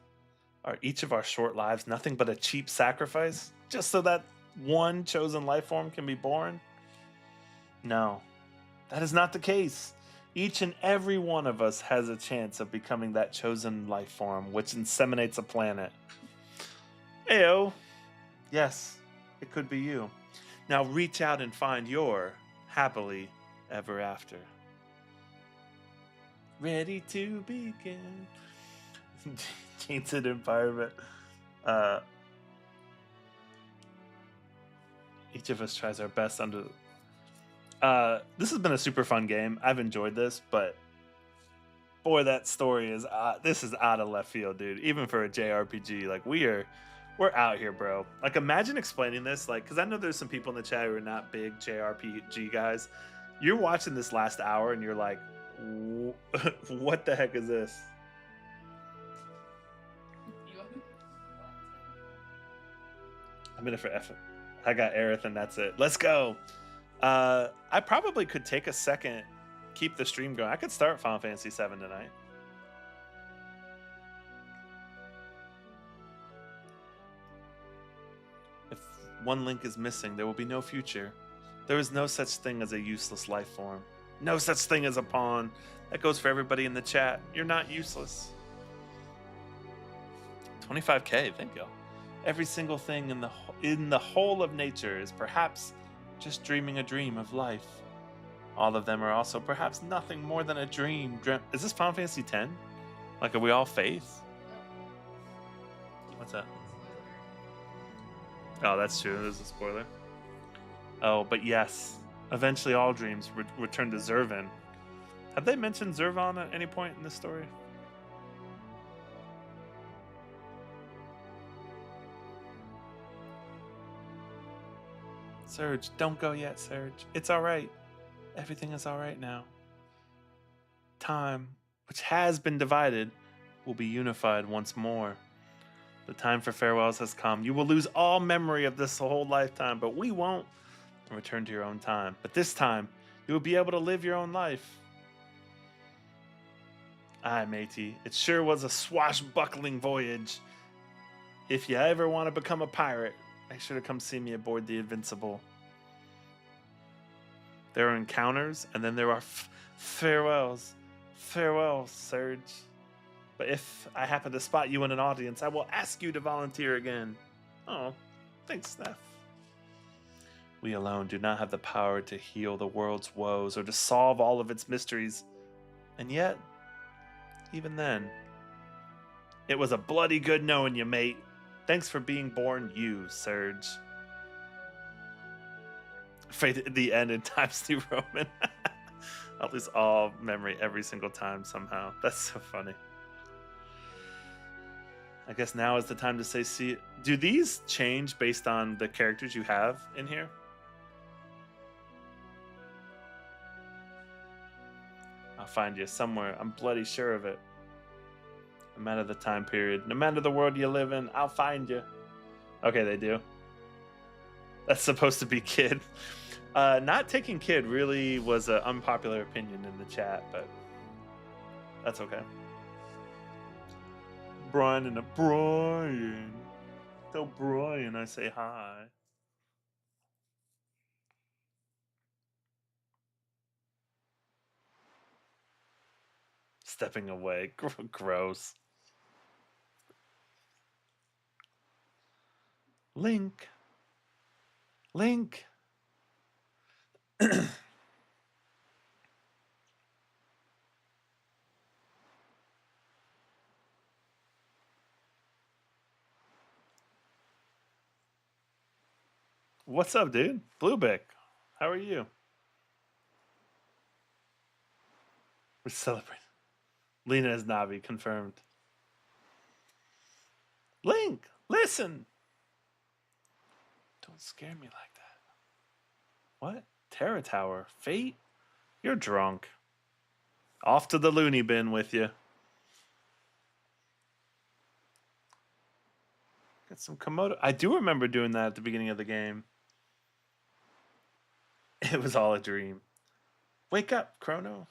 Are each of our short lives nothing but a cheap sacrifice, just so that one chosen life form can be born? No, that is not the case. Each and every one of us has a chance of becoming that chosen life form, which inseminates a planet. Ayo. Yes, it could be you. Now reach out and find your happily ever after. Ready to begin. Tainted environment. Each of us tries our best under... this has been a super fun game. I've enjoyed this, but boy, that story is this is out of left field, dude. Even for a JRPG, like we're out here, bro. Like, imagine explaining this, like, because I know there's some people in the chat who are not big JRPG guys. You're watching this last hour and you're like, what the heck is this? I'm in it for effort. I got Aerith and that's it. Let's go. I probably could take a second, keep the stream going. I could start Final Fantasy VII tonight. If one link is missing, there will be no future. There is no such thing as a useless life form. No such thing as a pawn. That goes for everybody in the chat. You're not useless. 25K, thank you. Every single thing in the whole of nature is perhaps just dreaming a dream of life. All of them are also perhaps nothing more than a dream. Is this Final Fantasy X? Like, are we all faith? What's that? Oh, that's true. There's a spoiler. Oh, but yes. Eventually all dreams return to Zervan. Have they mentioned Zervan at any point in this story? Surge, don't go yet, Surge. It's all right. Everything is all right now. Time, which has been divided, will be unified once more. The time for farewells has come. You will lose all memory of this whole lifetime, but we won't. And return to your own time. But this time, you will be able to live your own life. Aye, matey, it sure was a swashbuckling voyage. If you ever want to become a pirate, make sure to come see me aboard the Invincible. There are encounters, and then there are farewells. Farewell, Serge. But if I happen to spot you in an audience, I will ask you to volunteer again. Oh, thanks, Steph. We alone do not have the power to heal the world's woes or to solve all of its mysteries. And yet, even then, it was a bloody good knowing you, mate. Thanks for being born you, Serge. Afraid at the end in Times New Roman. I'll lose all memory every single time somehow. That's so funny. I guess now is the time to say see. Do these change based on the characters you have in here? I'll find you somewhere. I'm bloody sure of it. No matter the time period, no matter the world you live in, I'll find you. Okay, they do. That's supposed to be kid. Not taking kid really was an unpopular opinion in the chat, but that's okay. Brian and a Brian. Tell Brian I say hi. Stepping away. Gross. Link. Link. What's up, dude? Bluebick. How are you? We're celebrating. Lena is Navi, confirmed. Link, listen. Don't scare me like that. What? Terra Tower? Fate? You're drunk. Off to the loony bin with you. Got some Komodo. I do remember doing that at the beginning of the game. It was all a dream. Wake up, Chrono.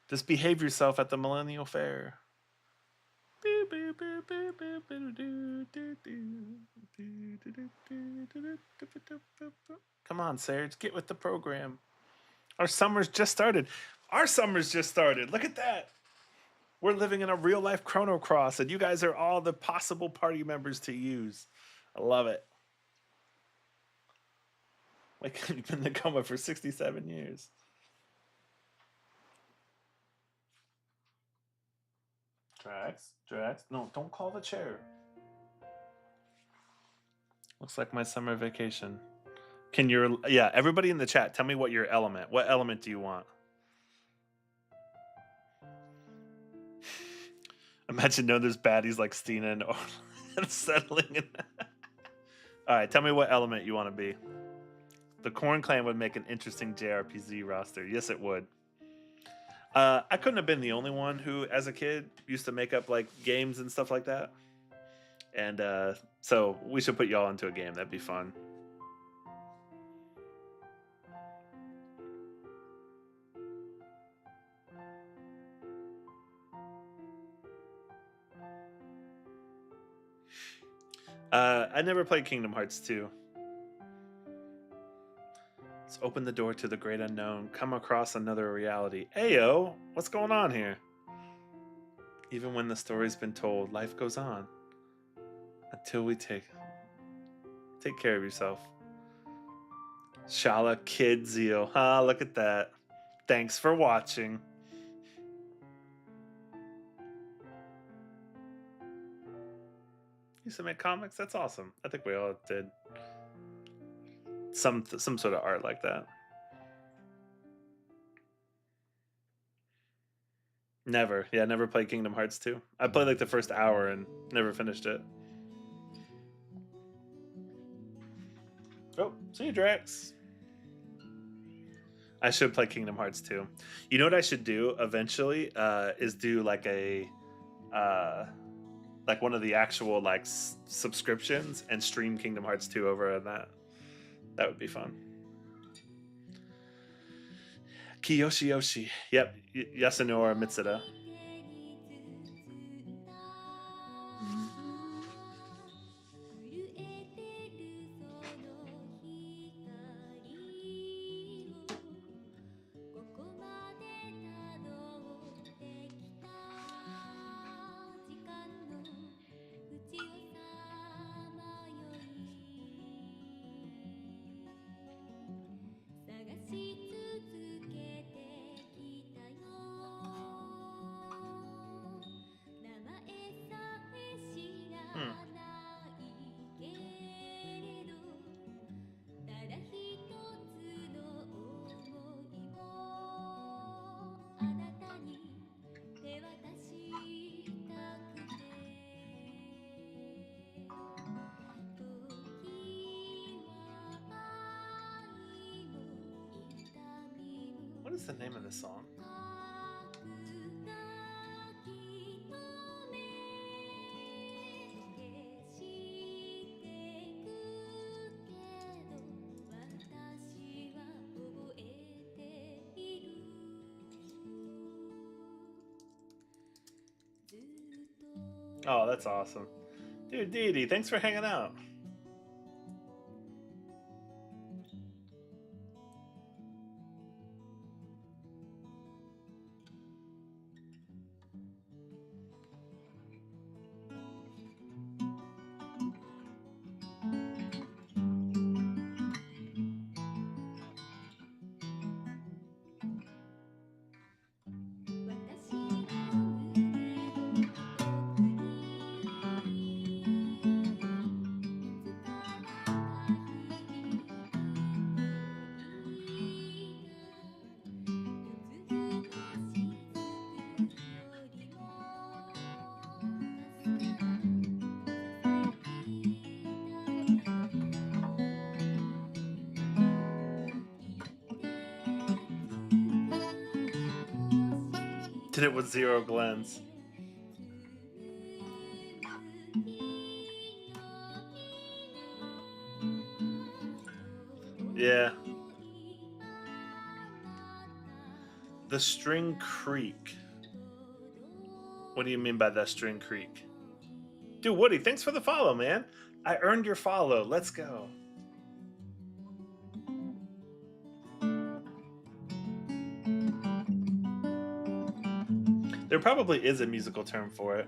Just behave yourself at the Millennial Fair. Come on, Serge, get with the program. Our summer's just started. Our summer's just started. Look at that. We're living in a real life Chrono Cross, and you guys are all the possible party members to use. I love it. Like, you've been in the coma for 67 years. Drax. No, don't call the chair. Looks like my summer vacation. Yeah, everybody in the chat, tell me what your element. What element do you want? Imagine knowing there's baddies like Stina and settling in. All right, tell me what element you want to be. The Corn Clan would make an interesting JRPG roster. Yes, it would. I couldn't have been the only one who, as a kid, used to make up like games and stuff like that. And so we should put y'all into a game. That'd be fun. I never played Kingdom Hearts 2. Let's open the door to the great unknown. Come across another reality. Ayo, what's going on here? Even when the story's been told, life goes on. Until we take care of yourself. Shala Kid Zeal. Look at that. Thanks for watching. You used to make comics? That's awesome. I think we all did some sort of art like that. Never. Yeah, never played Kingdom Hearts 2. I played like the first hour and never finished it. Oh, see you, Drax. I should play Kingdom Hearts 2. You know what I should do eventually is do like a like one of the actual like subscriptions and stream Kingdom Hearts 2 over on that. That would be fun. Kiyoshi Yoshi. Yep. Yasunori Mitsuda. What is the name of this song? Oh, that's awesome. Dude, Deity, thanks for hanging out. Did it with 0 glens. Yeah. The String Creek. What do you mean by the String Creek? Dude, Woody, thanks for the follow, man. I earned your follow. Let's go. There probably is a musical term for it.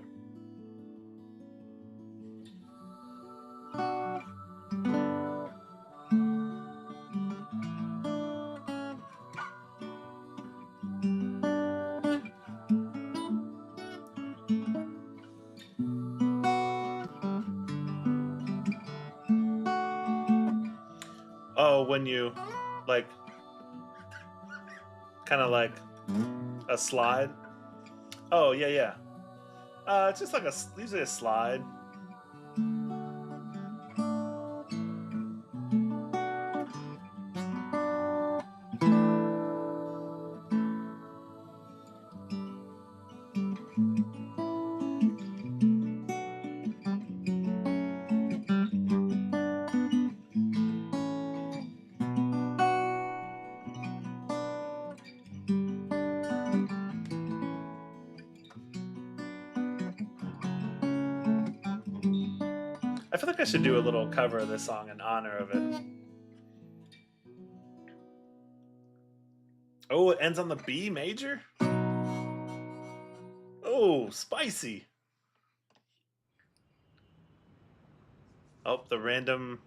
Oh, when you, like, kind of like a slide. Oh, yeah, yeah. It's just like usually a slide. I feel like I should do a little cover of this song in honor of it. Oh, it ends on the B major? Oh, spicy. Oh, the random...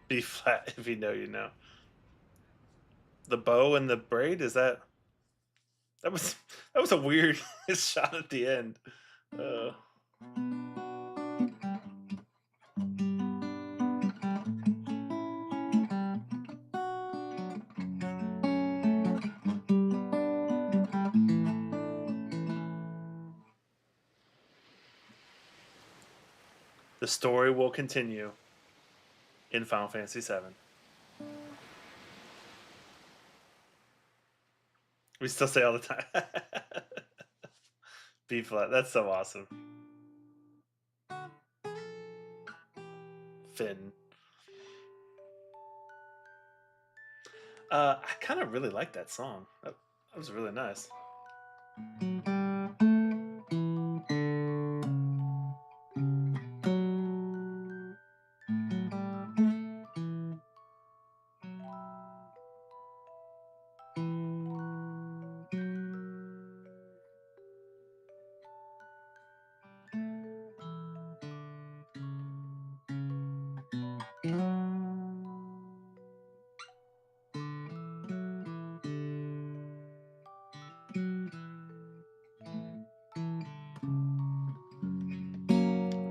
B flat, if you know, you know. The bow and the braid, is that... That was a weird shot at the end. The story will continue in Final Fantasy VII. We still say all the time. B flat. That's so awesome. Finn. I kind of really like that song. That was really nice.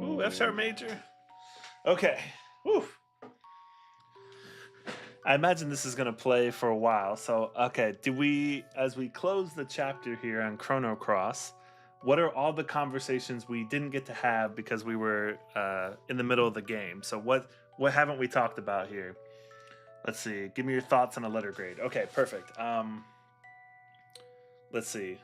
Ooh, F sharp major. Okay. Woo. I imagine this is going to play for a while. So, okay, as we close the chapter here on Chrono Cross, what are all the conversations we didn't get to have because we were in the middle of the game? So, what haven't we talked about here? Let's see. Give me your thoughts on a letter grade. Okay, perfect. Let's see.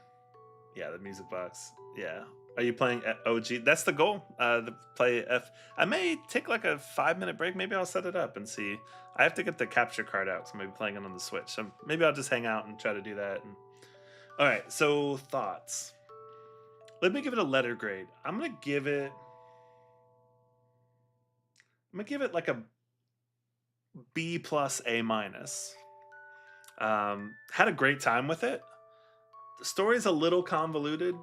Yeah, the music box. Yeah. Are you playing OG? That's the goal. To play F. I may take like a 5-minute break. Maybe I'll set it up and see. I have to get the capture card out, so maybe playing it on the Switch. So maybe I'll just hang out and try to do that. All right. So thoughts. Let me give it a letter grade. I'm gonna give it like a B plus A minus. Had a great time with it. The story's a little convoluted,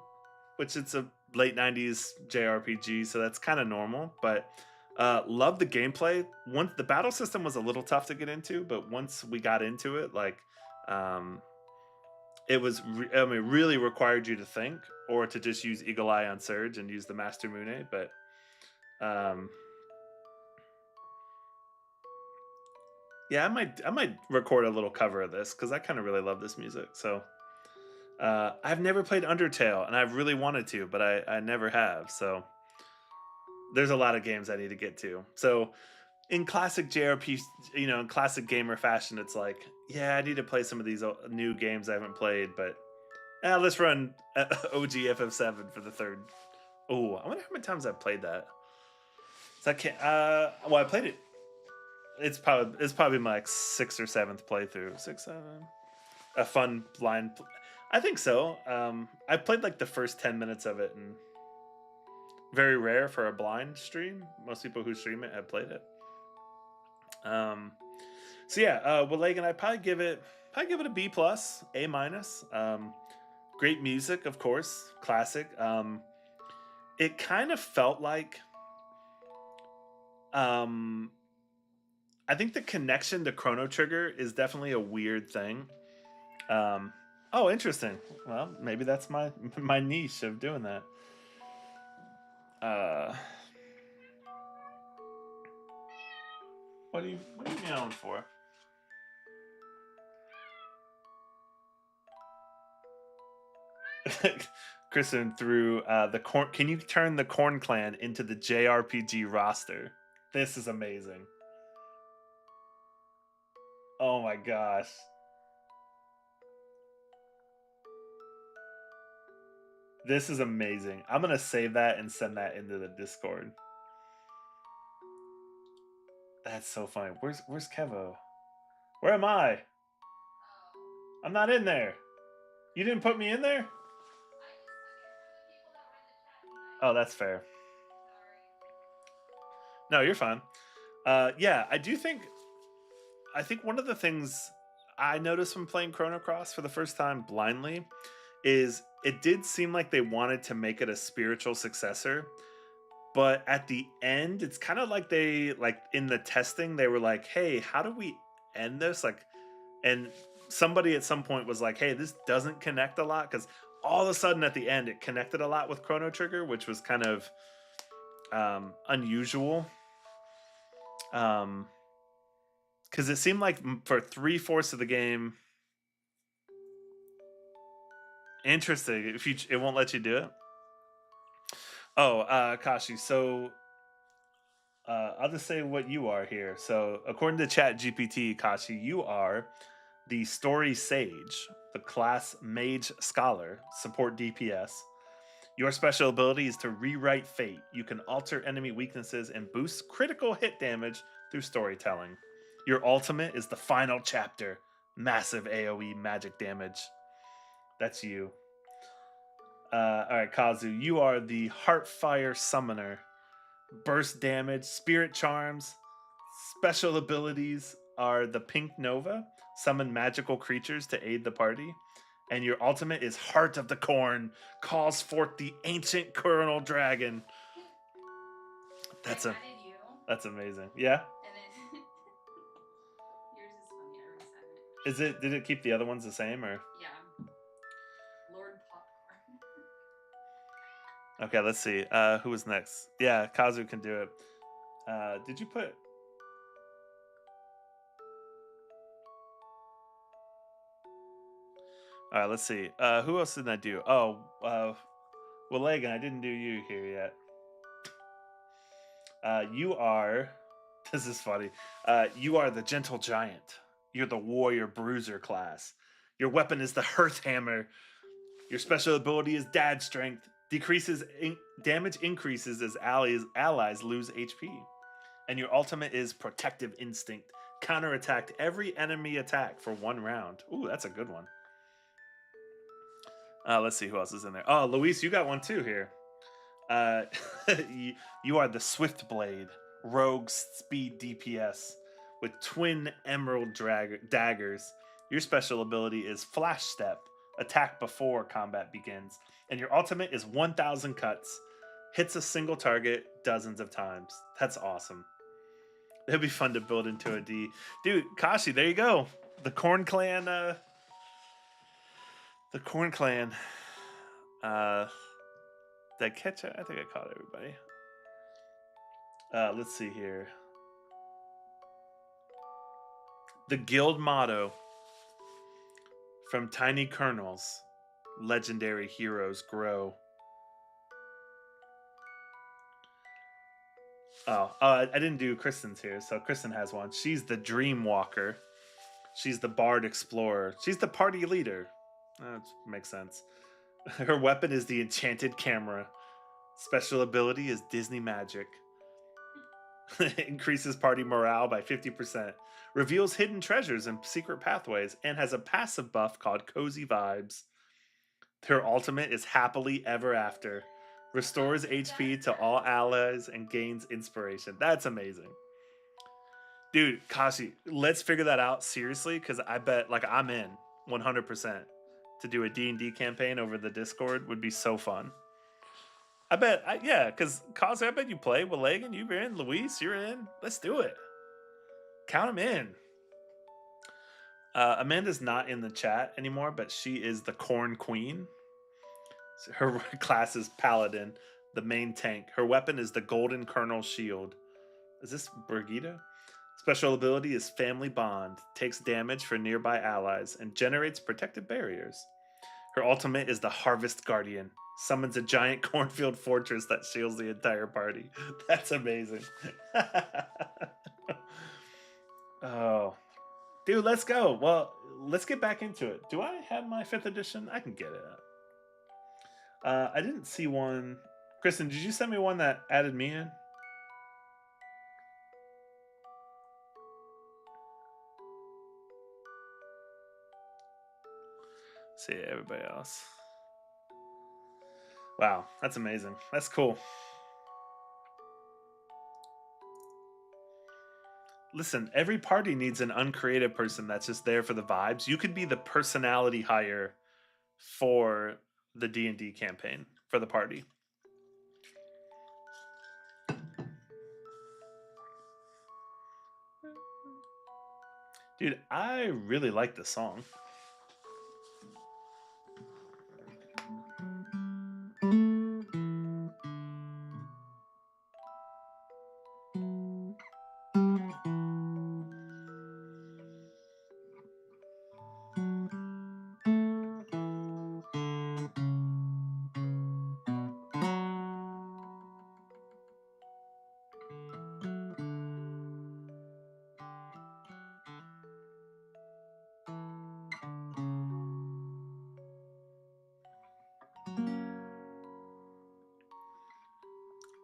which it's a late 90s JRPG, so that's kind of normal, but love the gameplay. Once the battle system was a little tough to get into, but once we got into it, like it was really required you to think or to just use Eagle Eye on Surge and use the Master Mune, but yeah, I might record a little cover of this because I kind of really love this music. So I've never played Undertale, and I've really wanted to, but I never have. So there's a lot of games I need to get to. So in classic JRP, in classic gamer fashion, it's like, yeah, I need to play some of these new games I haven't played, but let's run OG FF7 for the third. Oh, I wonder how many times I've played that. So I can't. Well, I played it. It's probably my like 6th or 7th playthrough. 6, 7. A fun blind. I think so. I played like the first 10 minutes of it, and very rare for a blind stream. Most people who stream it have played it. So yeah, with Lagan, I probably give it a B plus, A minus. Great music, of course, classic. It kind of felt like, I think the connection to Chrono Trigger is definitely a weird thing. Oh, interesting. Well, maybe that's my my niche of doing that. What are you meowing for? Kristen threw the corn. Can you turn the Corn Clan into the JRPG roster? This is amazing. Oh my gosh. This is amazing. I'm gonna save that and send that into the Discord. That's so funny. Where's Kevo? Where am I? I'm not in there. You didn't put me in there? Oh, that's fair. No, you're fine. Yeah, I think one of the things I noticed when playing Chrono Cross for the first time blindly is it did seem like they wanted to make it a spiritual successor, but at the end it's kind of like they like in the testing they were like, "Hey, how do we end this?" Like, and somebody at some point was like, "Hey, this doesn't connect a lot," cuz all of a sudden at the end it connected a lot with Chrono Trigger, which was kind of unusual. Because it seemed like for 3/4 of the game. Interesting. It won't let you do it. Oh, Kashi. So I'll just say what you are here. So, according to Chat GPT, Kashi, you are the Story Sage, the class Mage Scholar, support DPS. Your special ability is to rewrite fate. You can alter enemy weaknesses and boost critical hit damage through storytelling. Your ultimate is the final chapter, massive AoE magic damage. That's you. All right, Kazu, you are the Heartfire Summoner. Burst damage, spirit charms, special abilities are the Pink Nova, summon magical creatures to aid the party. And your ultimate is Heart of the Corn, calls forth the ancient Chrono Dragon. That's I a added you, that's amazing. Yeah? and then yours is funny. I resent it. Is it did it keep the other ones the same or Yeah. Lord Popcorn. okay, let's see. Who was next? Yeah, Kazu can do it. Did you put all right, let's see. Who else did I do? Oh, well, Lagan, I didn't do you here yet. You are. This is funny. You are the gentle giant. You're the warrior bruiser class. Your weapon is the Hearth Hammer. Your special ability is Dad Strength. Damage increases as allies lose HP. And your ultimate is Protective Instinct. Counterattack every enemy attack for 1 round. Ooh, that's a good one. Let's see who else is in there. Oh, Luis, you got one too here. Uh, you are the Swift Blade, rogue speed DPS with twin emerald daggers. Your special ability is Flash Step, attack before combat begins, and your ultimate is 1,000 cuts, hits a single target dozens of times. That's awesome. It'd be fun to build into a D, dude. Kashi, there you go. The Corn Clan. The Corn Clan. Did I catch it? I think I caught everybody. Let's see here. The guild motto from Tiny Kernels: legendary heroes grow. Oh, I didn't do Kristen's here, so Kristen has one. She's the Dream Walker. She's the Bard Explorer. She's the party leader. That makes sense. Her weapon is the Enchanted Camera. Special ability is Disney Magic. Increases party morale by 50%. Reveals hidden treasures and secret pathways, and has a passive buff called Cozy Vibes. Her ultimate is Happily Ever After. Restores HP to all allies and gains inspiration. That's amazing. Dude, Kashi, let's figure that out seriously, because I bet, like, I'm in 100% to do a D&D campaign over the Discord would be so fun. I bet, yeah, because Kazi, I bet you play with Lagan, you're in. Luis, you're in. Let's do it. Count them in. Amanda's not in the chat anymore, but she is the Corn Queen. Her class is Paladin, the main tank. Her weapon is the Golden Kernel Shield. Is this Brigitte? Special ability is Family Bond. Takes damage for nearby allies and generates protective barriers. Her ultimate is the Harvest Guardian. Summons a giant cornfield fortress that shields the entire party. That's amazing. Oh. Dude, let's go. Well, let's get back into it. Do I have my 5th edition? I can get it up. I didn't see one. Kristen, did you send me one that added me in? See everybody else. Wow, that's amazing. That's cool. Listen, every party needs an uncreative person that's just there for the vibes. You could be the personality hire for the D&D campaign for the party. Dude, I really like this song.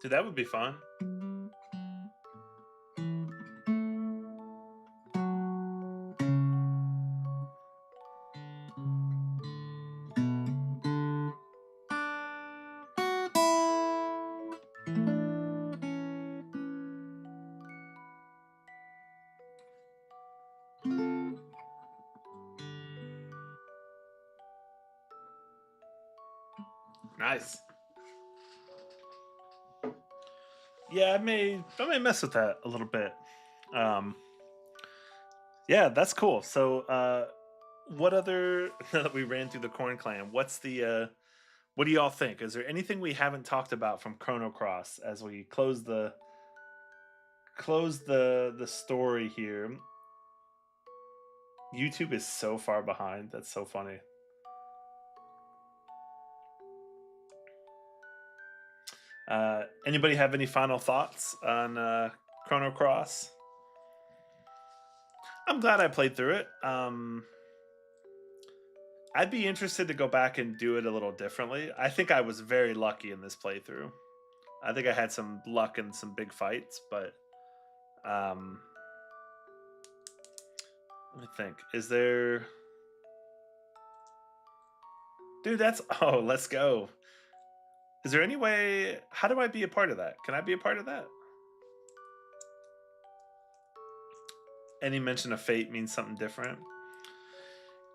Dude, that would be fun. Nice. Yeah, I may mess with that a little bit. Um, yeah, that's cool. So, what other now that we ran through the Corn Clan? What's the what do y'all think? Is there anything we haven't talked about from Chrono Cross as we close the story here? YouTube is so far behind. That's so funny. Anybody have any final thoughts on Chrono Cross? I'm glad I played through it. I'd be interested to go back and do it a little differently. I think I was very lucky in this playthrough. I think I had some luck in some big fights, but um, let me think. Is there, dude? That's oh, let's go. Is there any way? How do I be a part of that? Can I be a part of that? Any mention of fate means something different.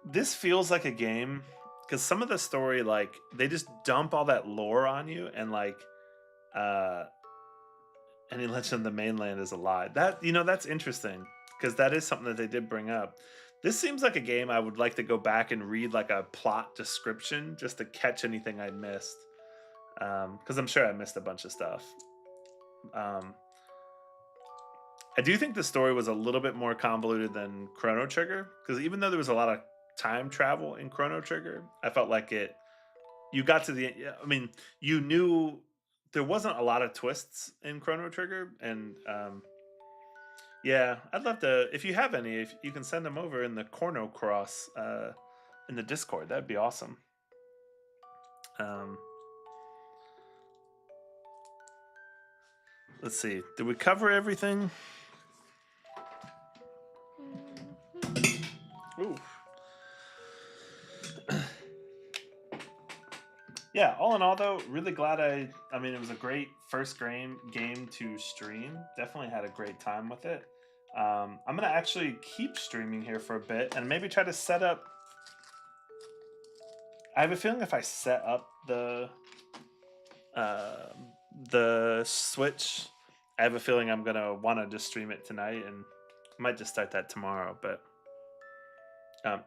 This feels like a game because some of the story, like they just dump all that lore on you, and like uh any legend of the mainland is a lie. That that's interesting because that is something that they did bring up. This seems like a game I would like to go back and read like a plot description just to catch anything I missed. Because I'm sure I missed a bunch of stuff. Um, I do think the story was a little bit more convoluted than Chrono Trigger because even though there was a lot of time travel in Chrono Trigger, I felt like it. You got to the. I mean, you knew there wasn't a lot of twists in Chrono Trigger, and yeah, I'd love to. If you have any, if you can send them over in the Chrono Cross in the Discord, that'd be awesome. Um, let's see. Did we cover everything? Ooh. Yeah, all in all though, really glad I mean it was a great first game to stream. Definitely had a great time with it. I'm gonna actually keep streaming here for a bit and maybe try to set up. I have a feeling if I set up the Switch, I have a feeling I'm gonna want to just stream it tonight and might just start that tomorrow. But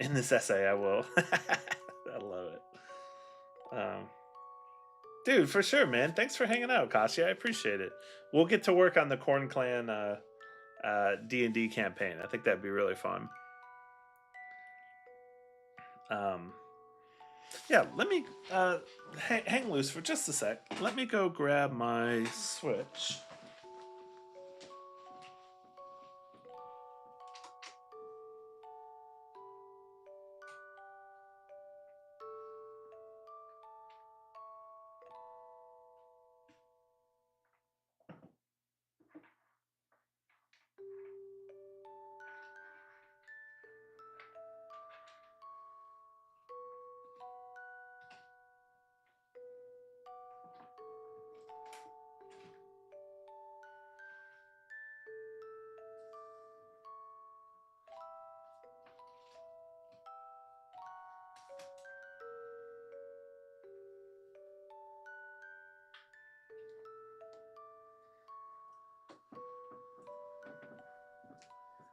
in this essay, I will. I love it. Dude, for sure, man. Thanks for hanging out, Kashi. I appreciate it. We'll get to work on the Corn Clan D&D campaign. I think that'd be really fun. Um, yeah, let me hang loose for just a sec. Let me go grab my Switch.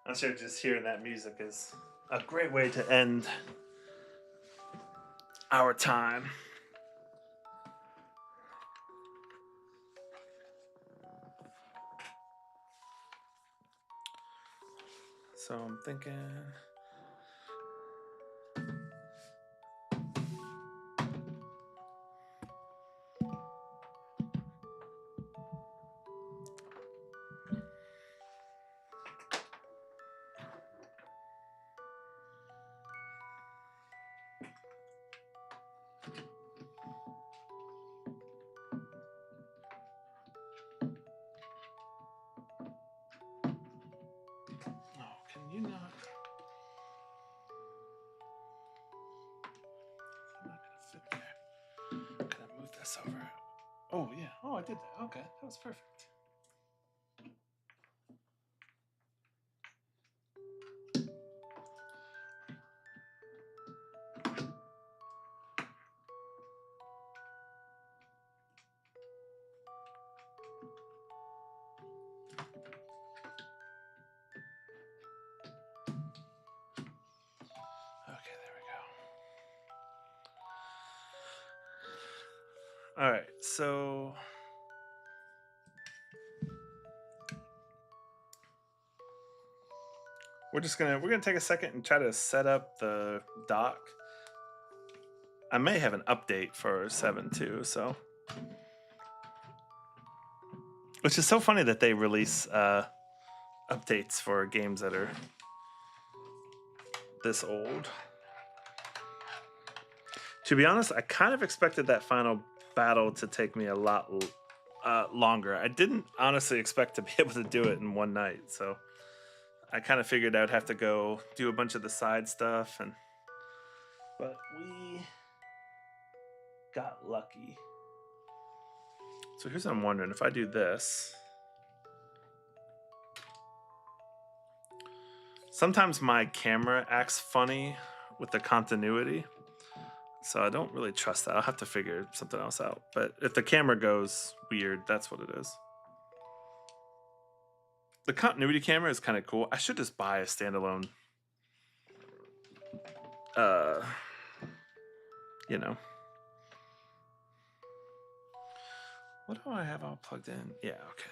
I'm sure just hearing that music is a great way to end our time. So I'm thinking. Can you not? I'm not gonna fit there. Can I move this over? Oh yeah. Oh, I did that. Okay, that was perfect. Okay, there we go. All right, so we're gonna take a second and try to set up the dock. I may have an update for 7 too, so which is so funny that they release updates for games that are this old. To be honest, I kind of expected that final battle to take me a lot longer. I didn't honestly expect to be able to do it in one night, so I kind of figured I'd have to go do a bunch of the side stuff, but we got lucky. So here's what I'm wondering: if I do this, sometimes my camera acts funny with the continuity. So I don't really trust that. I'll have to figure something else out. But if the camera goes weird, that's what it is. The continuity camera is kind of cool. I should just buy a standalone, uh, you know. What do I have all plugged in? Yeah, okay.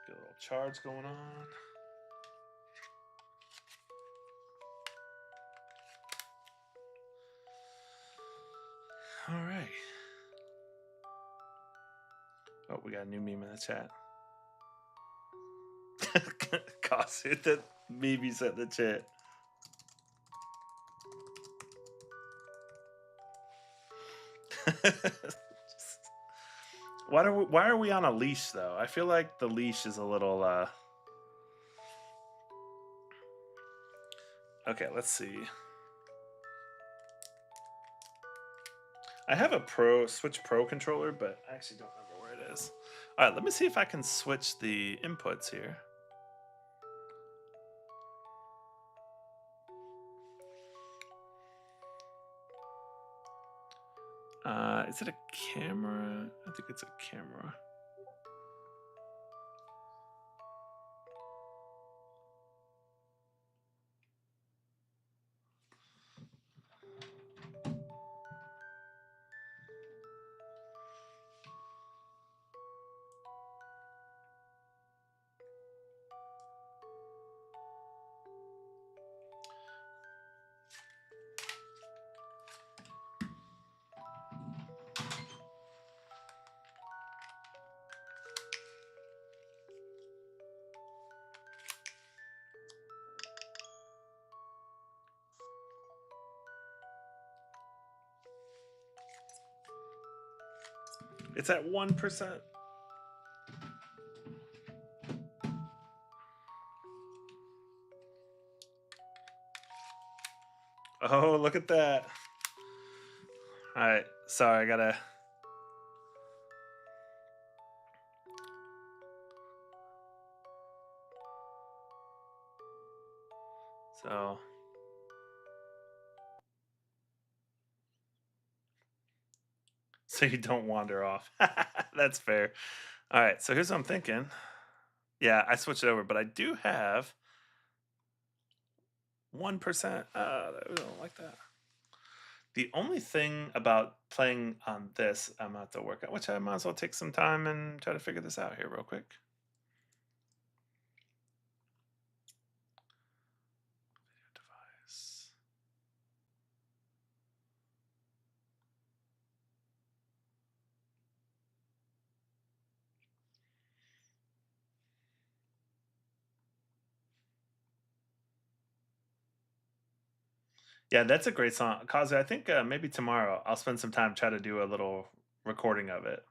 Get a little charge going on. All right. Oh, we got a new meme in the chat. Costume that maybe sent the chat. Why are we on a leash though? I feel like the leash is a little okay, let's see. I have a Switch Pro controller, but I actually don't remember where it is. All right, let me see if I can switch the inputs here. Is it a camera? I think it's a camera. It's at 1%. Oh, look at that. All right, sorry, I gotta. So you don't wander off. That's fair. All right, so here's what I'm thinking. Yeah, I switched it over, but I do have 1%. I don't like that. The only thing about playing on this, I'm gonna have to work out, which I might as well take some time and try to figure this out here real quick. Video device. Yeah, that's a great song. Kazu, I think maybe tomorrow I'll spend some time try to do a little recording of it,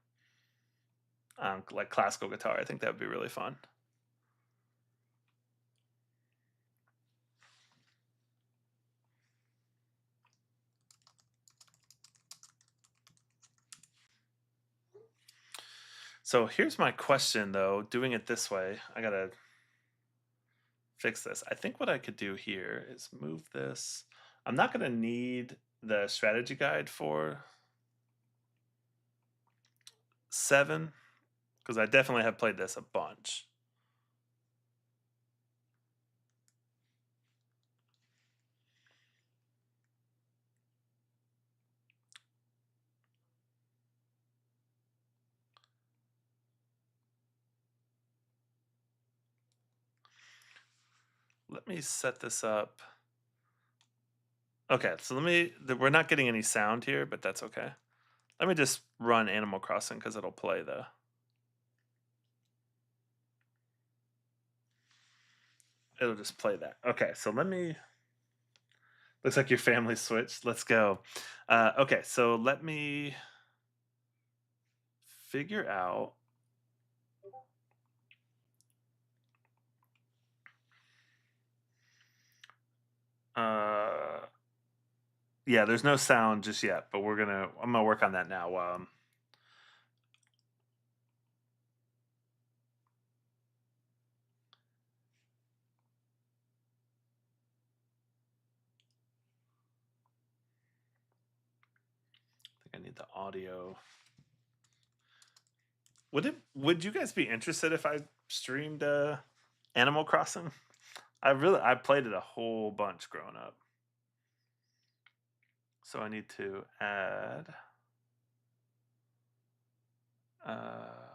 like classical guitar. I think that would be really fun. So here's my question though, doing it this way, I gotta fix this. I think what I could do here is move this. I'm not gonna need the strategy guide for 7 because I definitely have played this a bunch. Let me set this up. Okay, so we're not getting any sound here, but that's okay. Let me just run Animal Crossing because it'll play it'll just play that. Okay, so looks like your family switched. Let's go. Okay, so let me figure out. Uh, yeah, there's no sound just yet, but I'm gonna work on that now. I think I need the audio. Would you guys be interested if I streamed Animal Crossing? I played it a whole bunch growing up. So I need to add uh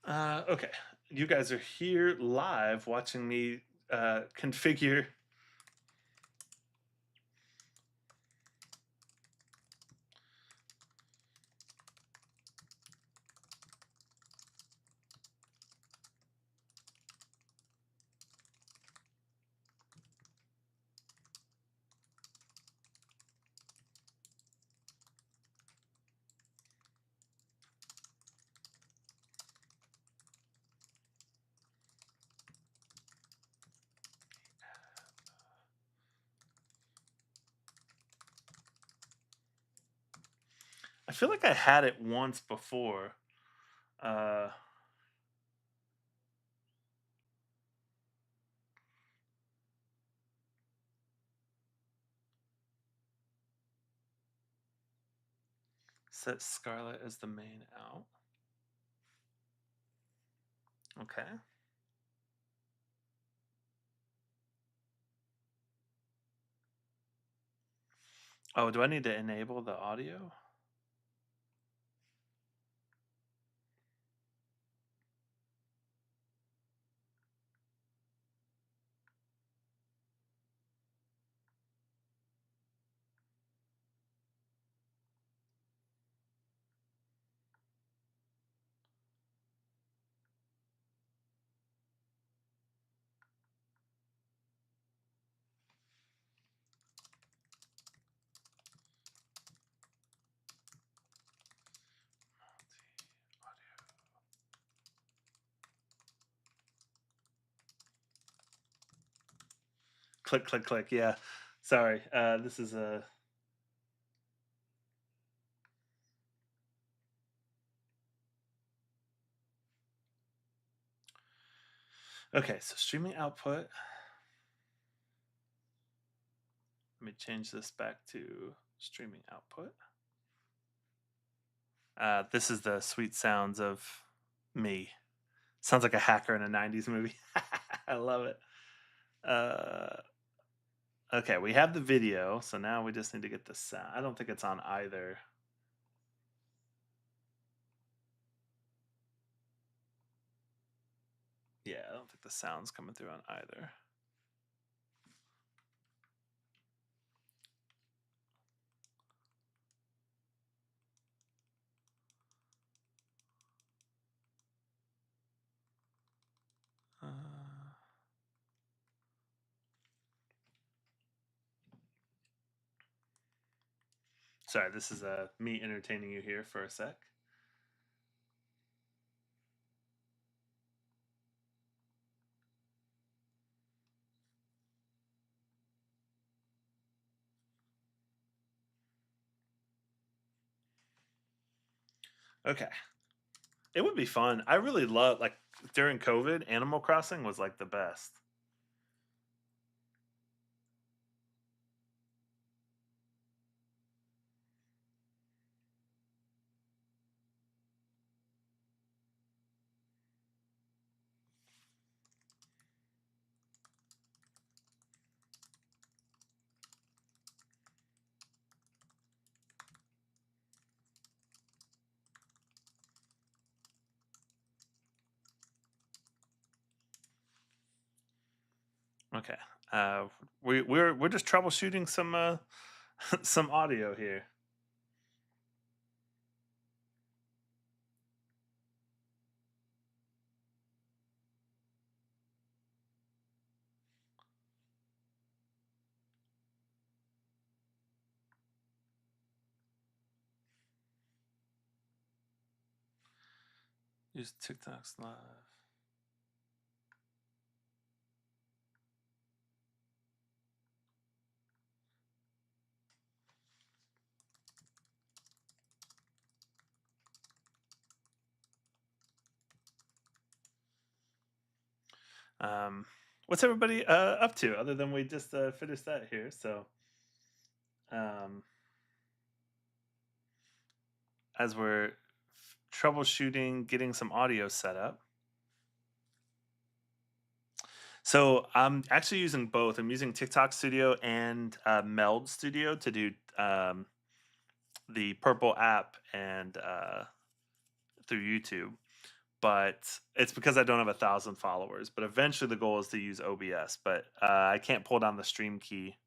okay. You guys are here live watching me configure. I feel like I had it once before. Uh, Set Scarlet as the main out. Okay. Oh, do I need to enable the audio? Click, click, click. Yeah. Sorry. This is a. Okay, so streaming output. Let me change this back to streaming output. This is the sweet sounds of me. Sounds like a hacker in a 90s movie. I love it. Uh, okay, we have the video, so now we just need to get the sound. I don't think it's on either. Yeah, I don't think the sound's coming through on either. Uh, sorry, this is me entertaining you here for a sec. Okay. It would be fun. I really love, like, during COVID, Animal Crossing was like the best. Okay. We're just troubleshooting some some audio here. Use TikTok's live. What's everybody up to other than we just finished that here? So, um, as we're troubleshooting, getting some audio set up. So I'm actually using both. I'm using TikTok Studio and Meld Studio to do the Purple app and through YouTube. But it's because I don't have 1,000 followers. But eventually, the goal is to use OBS. But I can't pull down the stream key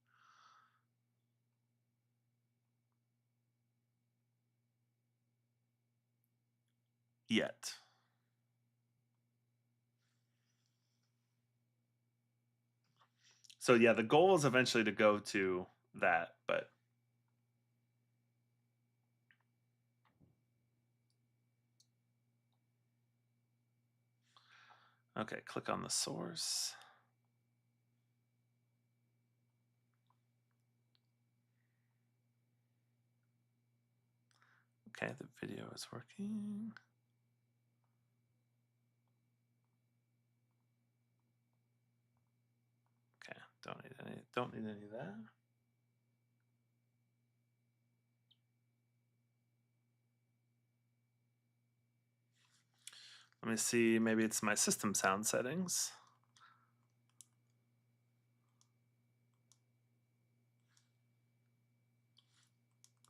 yet. So yeah, the goal is eventually to go to that. But okay, click on the source. Okay, the video is working. Okay, don't need any of that. Let me see, maybe it's my system sound settings.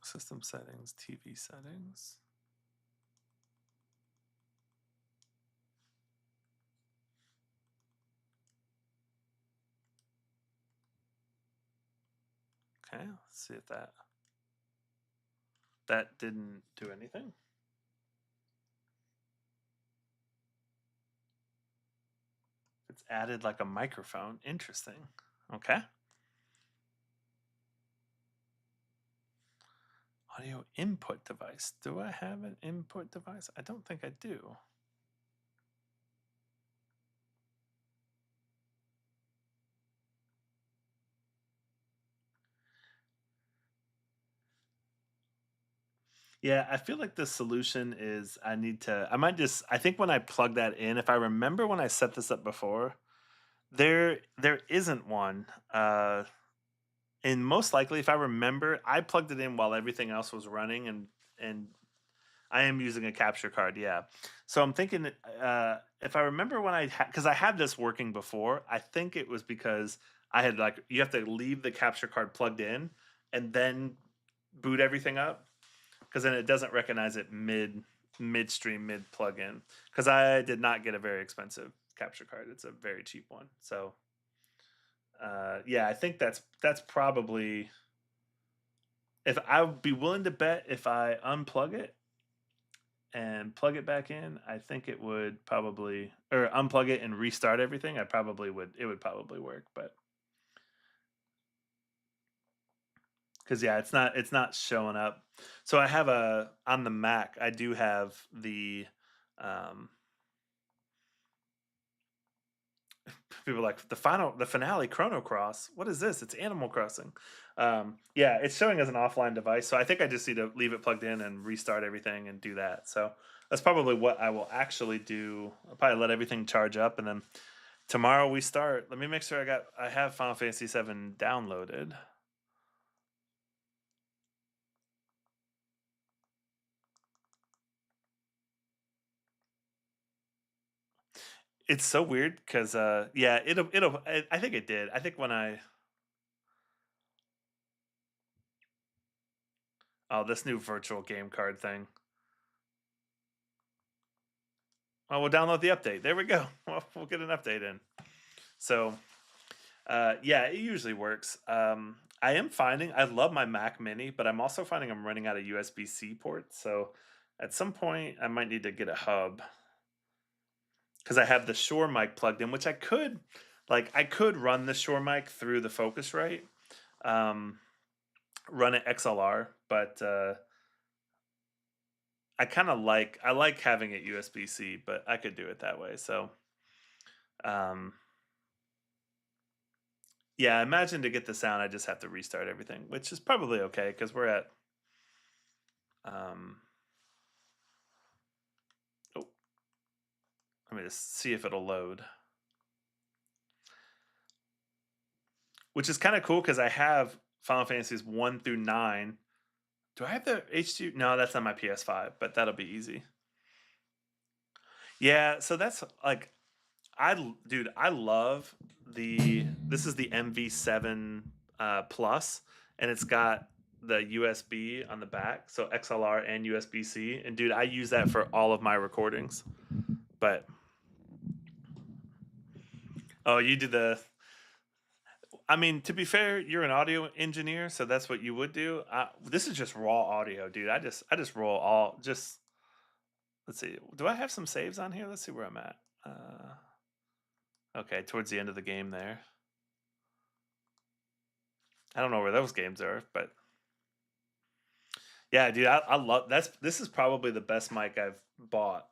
System settings, TV settings. Okay, let's see if that didn't do anything. It's added like a microphone. Interesting. Okay. Audio input device. Do I have an input device? I don't think I do. Yeah, I feel like the solution is I think when I plug that in, if I remember when I set this up before, there isn't one. And most likely, if I remember, I plugged it in while everything else was running and I am using a capture card, yeah. So I'm thinking, if I remember when because I had this working before, I think it was because I had like you have to leave the capture card plugged in and then boot everything up because then it doesn't recognize it midstream mid plug in. Because I did not get a very expensive capture card; it's a very cheap one. So yeah, I think that's probably if I would be willing to bet if I unplug it and plug it back in, I think it would probably or unplug it and restart everything. I probably would. It would probably work, but because yeah, it's not showing up. So I have a on the Mac. I do have um, people are like the finale Chrono Cross. What is this? It's Animal Crossing. Yeah, it's showing as an offline device. So I think I just need to leave it plugged in and restart everything and do that. So that's probably what I will actually do. I'll probably let everything charge up and then tomorrow we start. Let me make sure I have Final Fantasy VII downloaded. It's so weird because yeah, it'll I think it did. I think when I oh this new virtual game card thing. Oh, we'll download the update. There we go. We'll get an update in. So yeah, it usually works. I am finding I love my Mac Mini, but I'm also finding I'm running out of USB-C ports. So at some point, I might need to get a hub because I have the Shure mic plugged in, which I could run the Shure mic through the Focusrite, um, run it XLR, but I like having it USB-C, but I could do it that way. So um, yeah, I imagine to get the sound, I just have to restart everything, which is probably okay because we're at um, oh, let me just see if it'll load. Which is kind of cool because I have Final Fantasies 1 through 9. Do I have the H2? No, that's on my PS5, but that'll be easy. Yeah, so that's like dude, I love this is the MV7 Plus and it's got the USB on the back, so XLR and USB-C. And dude, I use that for all of my recordings. But oh, you do the I mean, to be fair, you're an audio engineer, so that's what you would do. This is just raw audio, dude. I just roll all just. Let's see. Do I have some saves on here? Let's see where I'm at. Okay, towards the end of the game there. I don't know where those games are, but yeah, dude, I love this is probably the best mic I've bought.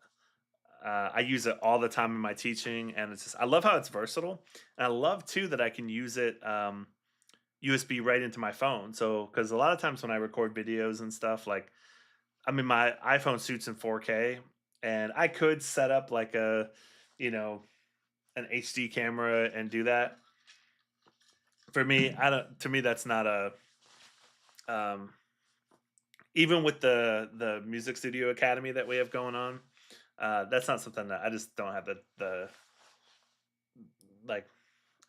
I use it all the time in my teaching, and it's just I love how it's versatile, and I love too that I can use it USB right into my phone. So, because a lot of times when I record videos and stuff, like, I mean, my iPhone shoots in 4K, and I could set up like you know, an HD camera and do that. For me, I don't. To me, that's not a. Um, even with the Music Studio Academy that we have going on, that's not something that I just don't have the like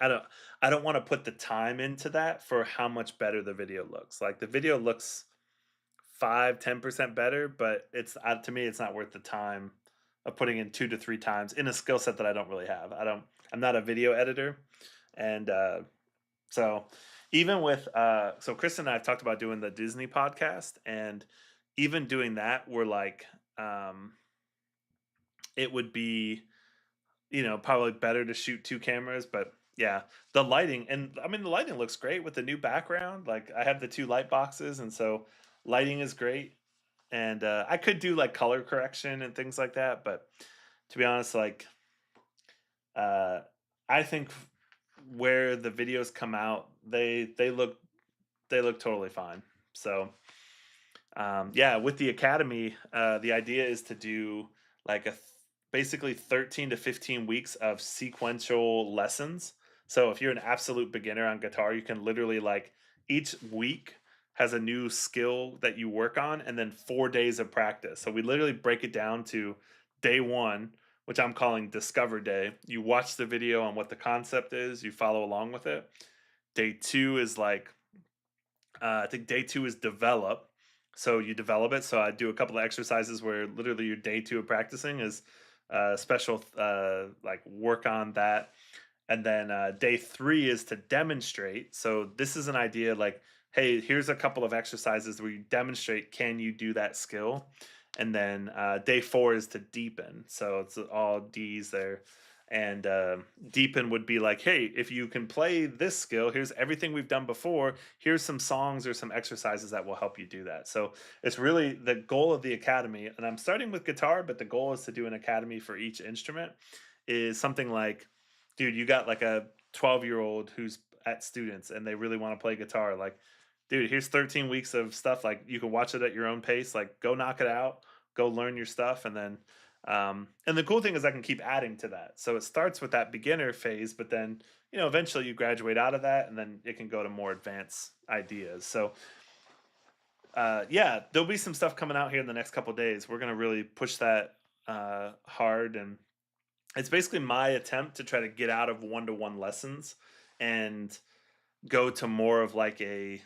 I don't I don't want to put the time into that for how much better the video looks. Like the video looks 5-10% better, but it's to me it's not worth the time of putting in 2 to 3 times in a skill set that I don't really have. I'm not a video editor, and so even with so Chris and I have talked about doing the Disney podcast, and even doing that, we're like it would be probably better to shoot two cameras, but yeah, the lighting and I mean the lighting looks great with the new background. Like I have the two light boxes, and so lighting is great. And I could do like color correction and things like that, but to be honest, like uh, I think where the videos come out, they look totally fine. So yeah, with the academy, the idea is to do like basically 13 to 15 weeks of sequential lessons. So if you're an absolute beginner on guitar, you can literally like each week has a new skill that you work on, and then 4 days of practice. So we literally break it down to day one, which I'm calling Discover Day. You watch the video on what the concept is, you follow along with it. Day two is like I think day two is develop. So you develop it. So I do a couple of exercises where literally your day two of practicing is special, like work on that. And then day three is to demonstrate. So this is an idea like, hey, here's a couple of exercises where you demonstrate can you do that skill. And then day four is to deepen. So it's all D's there. And deepen would be like, hey, if you can play this skill, here's everything we've done before. Here's some songs or some exercises that will help you do that. So it's really the goal of the academy. And I'm starting with guitar, but the goal is to do an academy for each instrument. Is something like, dude, you got like a 12-year-old who's at students and they really want to play guitar. Like, dude, here's 13 weeks of stuff. Like, you can watch it at your own pace. Like, go knock it out, go learn your stuff. And the cool thing is I can keep adding to that. So it starts with that beginner phase, but then, eventually you graduate out of that and then it can go to more advanced ideas. So, yeah, there'll be some stuff coming out here in the next couple days. We're going to really push that hard, and it's basically my attempt to try to get out of one-to-one lessons and go to more of like an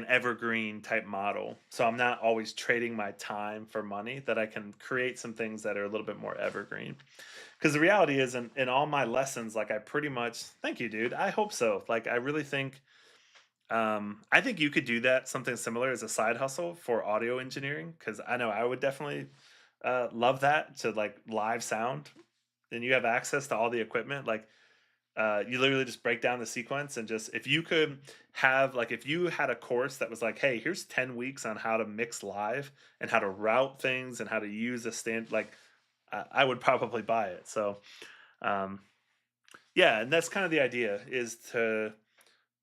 evergreen type model. So I'm not always trading my time for money, that I can create some things that are a little bit more evergreen. Because the reality is, in all my lessons, like I pretty much, thank you, dude. I hope so. Like I really think, I think you could do that, something similar as a side hustle for audio engineering. Because I know I would definitely love that, to like live sound. And you have access to all the equipment. Like you literally just break down the sequence, and just if you could have, like, if you had a course that was like, hey, here's 10 weeks on how to mix live and how to route things and how to use a stand, like I would probably buy it. So um yeah, and that's kind of the idea, is to,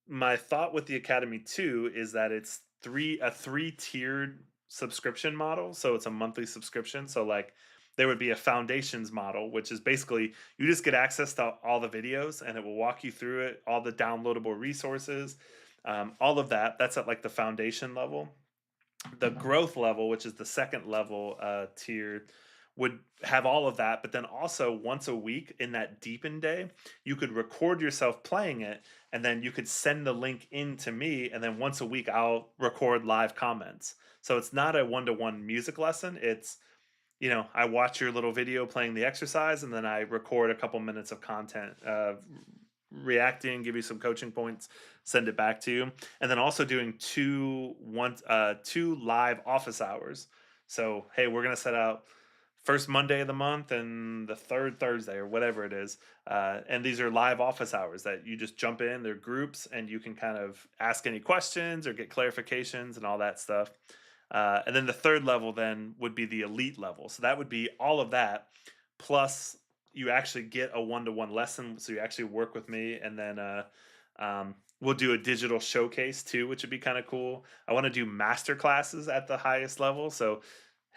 my thought with the academy too is that it's three-tiered subscription model. So it's a monthly subscription. So like there would be a foundations model, which is basically you just get access to all the videos and it will walk you through it, all the downloadable resources, all of that. That's at like the foundation level. The growth level, which is the second level tier, would have all of that, but then also once a week in that deepen day, you could record yourself playing it, and then you could send the link in to me, and then once a week I'll record live comments. So it's not a one-to-one music lesson. It's, I watch your little video playing the exercise, and then I record a couple minutes of content, reacting, give you some coaching points, send it back to you, and then also doing two live office hours. So hey, we're gonna set out first Monday of the month and the third Thursday or whatever it is. And these are live office hours that you just jump in. They're groups, and you can kind of ask any questions or get clarifications and all that stuff. And then the third level then would be the elite level. So that would be all of that, plus you actually get a one-to-one lesson. So you actually work with me, and then we'll do a digital showcase too, which would be kind of cool. I want to do master classes at the highest level. So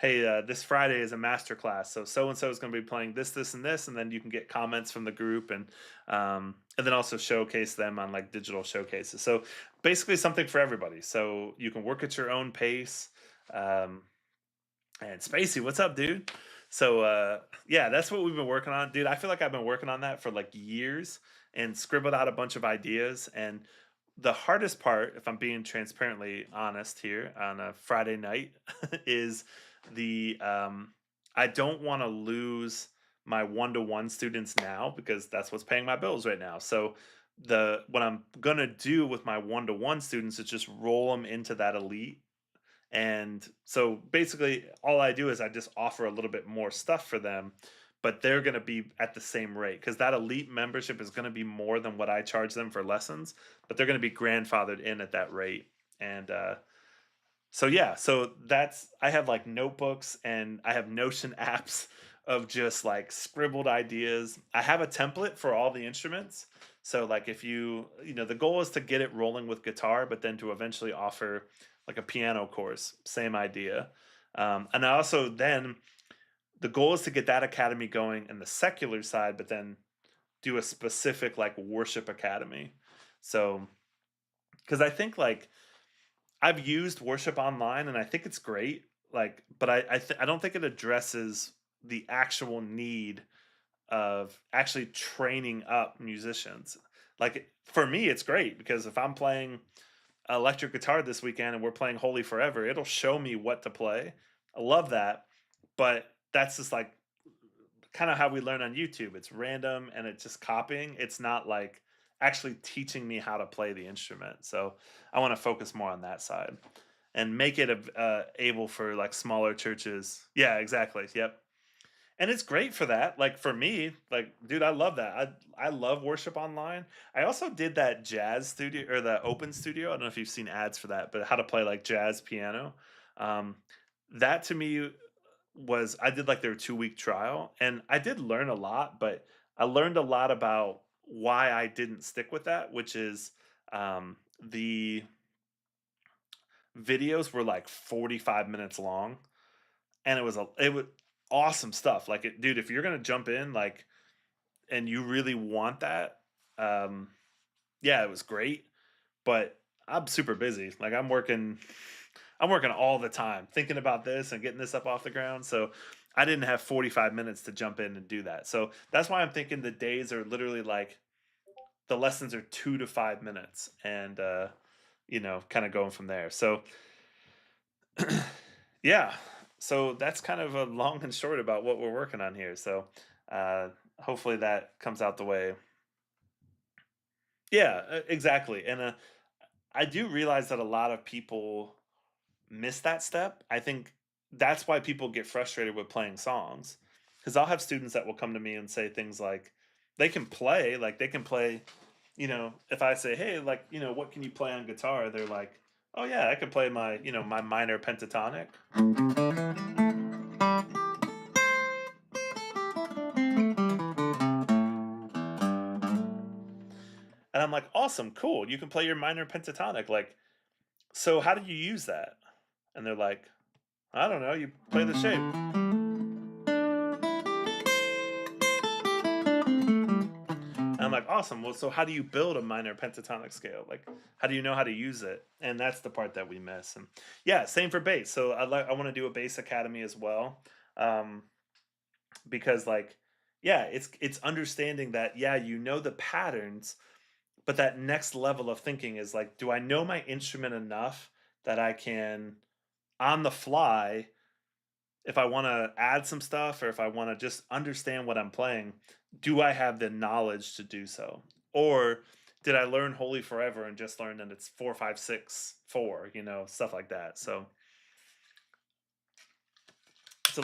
hey, this Friday is a master class. So and so is going to be playing this, this, and this, and then you can get comments from the group, and then also showcase them on like digital showcases. So basically something for everybody. So you can work at your own pace. Um, and Spacey, what's up, dude? So yeah, that's what we've been working on, dude. I feel like I've been working on that for like years and scribbled out a bunch of ideas. And the hardest part, if I'm being transparently honest here on a Friday night, is the I don't want to lose my one-to-one students now, because that's what's paying my bills right now. So the what I'm gonna do with my one-to-one students is just roll them into that elite. And so basically, all I do is I just offer a little bit more stuff for them, but they're going to be at the same rate, because that elite membership is going to be more than what I charge them for lessons, but they're going to be grandfathered in at that rate. And so, yeah, so I have like notebooks and I have Notion apps of just like scribbled ideas. I have a template for all the instruments. So, like, if the goal is to get it rolling with guitar, but then to eventually offer like a piano course, same idea. And I also then the goal is to get that academy going in the secular side, but then do a specific like worship academy. So, because I think like I've used worship online and I think it's great. Like, but I don't think it addresses the actual need of actually training up musicians. Like for me, it's great because if I'm playing electric guitar this weekend and we're playing Holy Forever, it'll show me what to play. I love that, but that's just like kind of how we learn on YouTube. It's random and it's just copying. It's not like actually teaching me how to play the instrument. So I want to focus more on that side and make it able for like smaller churches. Yeah, exactly. Yep. And it's great for that. Like for me, like dude, I love that. I love worship online. I also did that jazz studio or the open studio. I don't know if you've seen ads for that, but how to play like jazz piano. Um, that to me was I did like their 2 week trial and I did learn a lot, but I learned a lot about why I didn't stick with that, which is the videos were like 45 minutes long and it was awesome stuff. Like it, dude, if you're gonna jump in like and you really want that, um, yeah, it was great. But I'm super busy. Like I'm working all the time thinking about this and getting this up off the ground. So I didn't have 45 minutes to jump in and do that. So that's why I'm thinking the days are literally like the lessons are 2 to 5 minutes and kind of going from there. So yeah. So that's kind of a long and short about what we're working on here. So uh hopefully that comes out the way. Yeah, exactly. And I do realize that a lot of people miss that step. I think that's why people get frustrated with playing songs. Because I'll have students that will come to me and say things like, they can play, if I say, hey, like, what can you play on guitar? They're like, oh yeah, I can play my, my minor pentatonic. And I'm like, awesome, cool. You can play your minor pentatonic. Like, so how do you use that? And they're like, I don't know, you play the shape. And I'm like, awesome. Well, so how do you build a minor pentatonic scale? Like, how do you know how to use it? And that's the part that we miss. And yeah, same for bass. So I want to do a bass academy as well, um, because like, yeah, it's understanding that yeah, the patterns, but that next level of thinking is like, do I know my instrument enough that I can on the fly if I want to add some stuff or if I want to just understand what I'm playing, do I have the knowledge to do so? Or did I learn Holy Forever and just learn that it's 4 5 6 4, stuff like that. So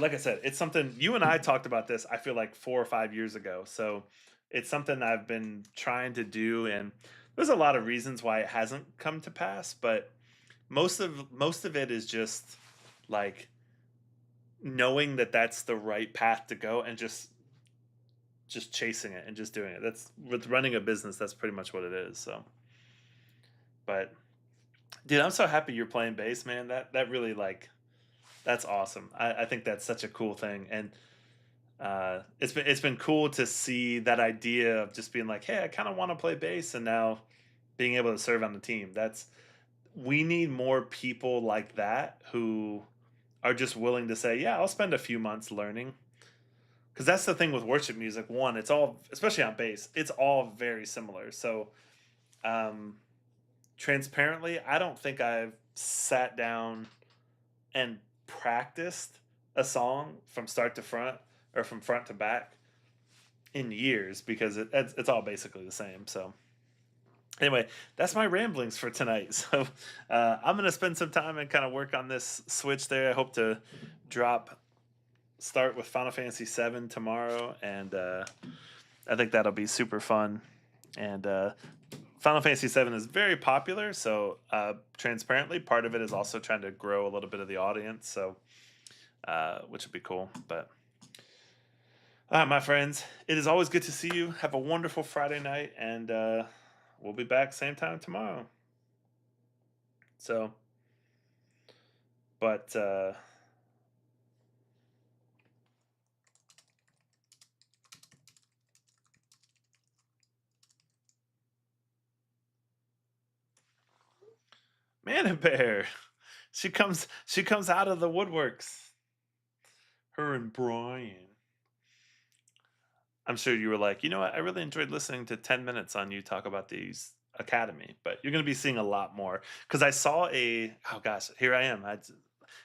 like I said, it's something you and I talked about this, I feel like 4 or 5 years ago. So it's something I've been trying to do and there's a lot of reasons why it hasn't come to pass, but most of it is just like knowing that that's the right path to go and just chasing it and just doing it. That's with running a business. That's pretty much what it is. So, but dude, I'm so happy you're playing bass, man. That really like that's awesome. I think that's such a cool thing, and it's been cool to see that idea of just being like, hey, I kind of want to play bass, and now being able to serve on the team. That's we need more people like that who are just willing to say, yeah, I'll spend a few months learning because that's the thing with worship music. One, it's all, especially on bass, it's all very similar. So, um, transparently, I don't think I've sat down and practiced a song from start to front or from front to back in years because it's all basically the same. So, anyway, that's my ramblings for tonight. So, I'm gonna spend some time and kind of work on this switch there. I hope to drop start with Final Fantasy VII tomorrow, and I think that'll be super fun. And Final Fantasy VII is very popular, so transparently, part of it is also trying to grow a little bit of the audience, so which would be cool. But all right, my friends, it is always good to see you. Have a wonderful Friday night, and we'll be back same time tomorrow. So, but Hannah Bear. She comes out of the woodworks. Her and Brian. I'm sure you were like, you know what? I really enjoyed listening to 10 minutes on you talk about these academy, but you're going to be seeing a lot more because I saw oh gosh, here I am.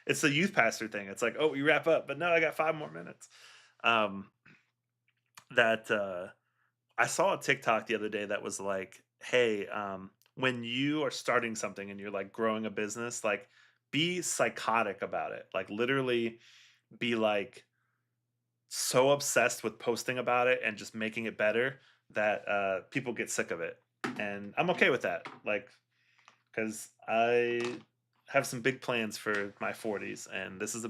It's the youth pastor thing. It's like, oh, we wrap up, but no, I got 5 more minutes. Um, that I saw a TikTok the other day that was like, hey, when you are starting something and you're like growing a business, like be psychotic about it. Like literally be like so obsessed with posting about it and just making it better that people get sick of it. And I'm okay with that. Like, because I have some big plans for my 40s, and this is a big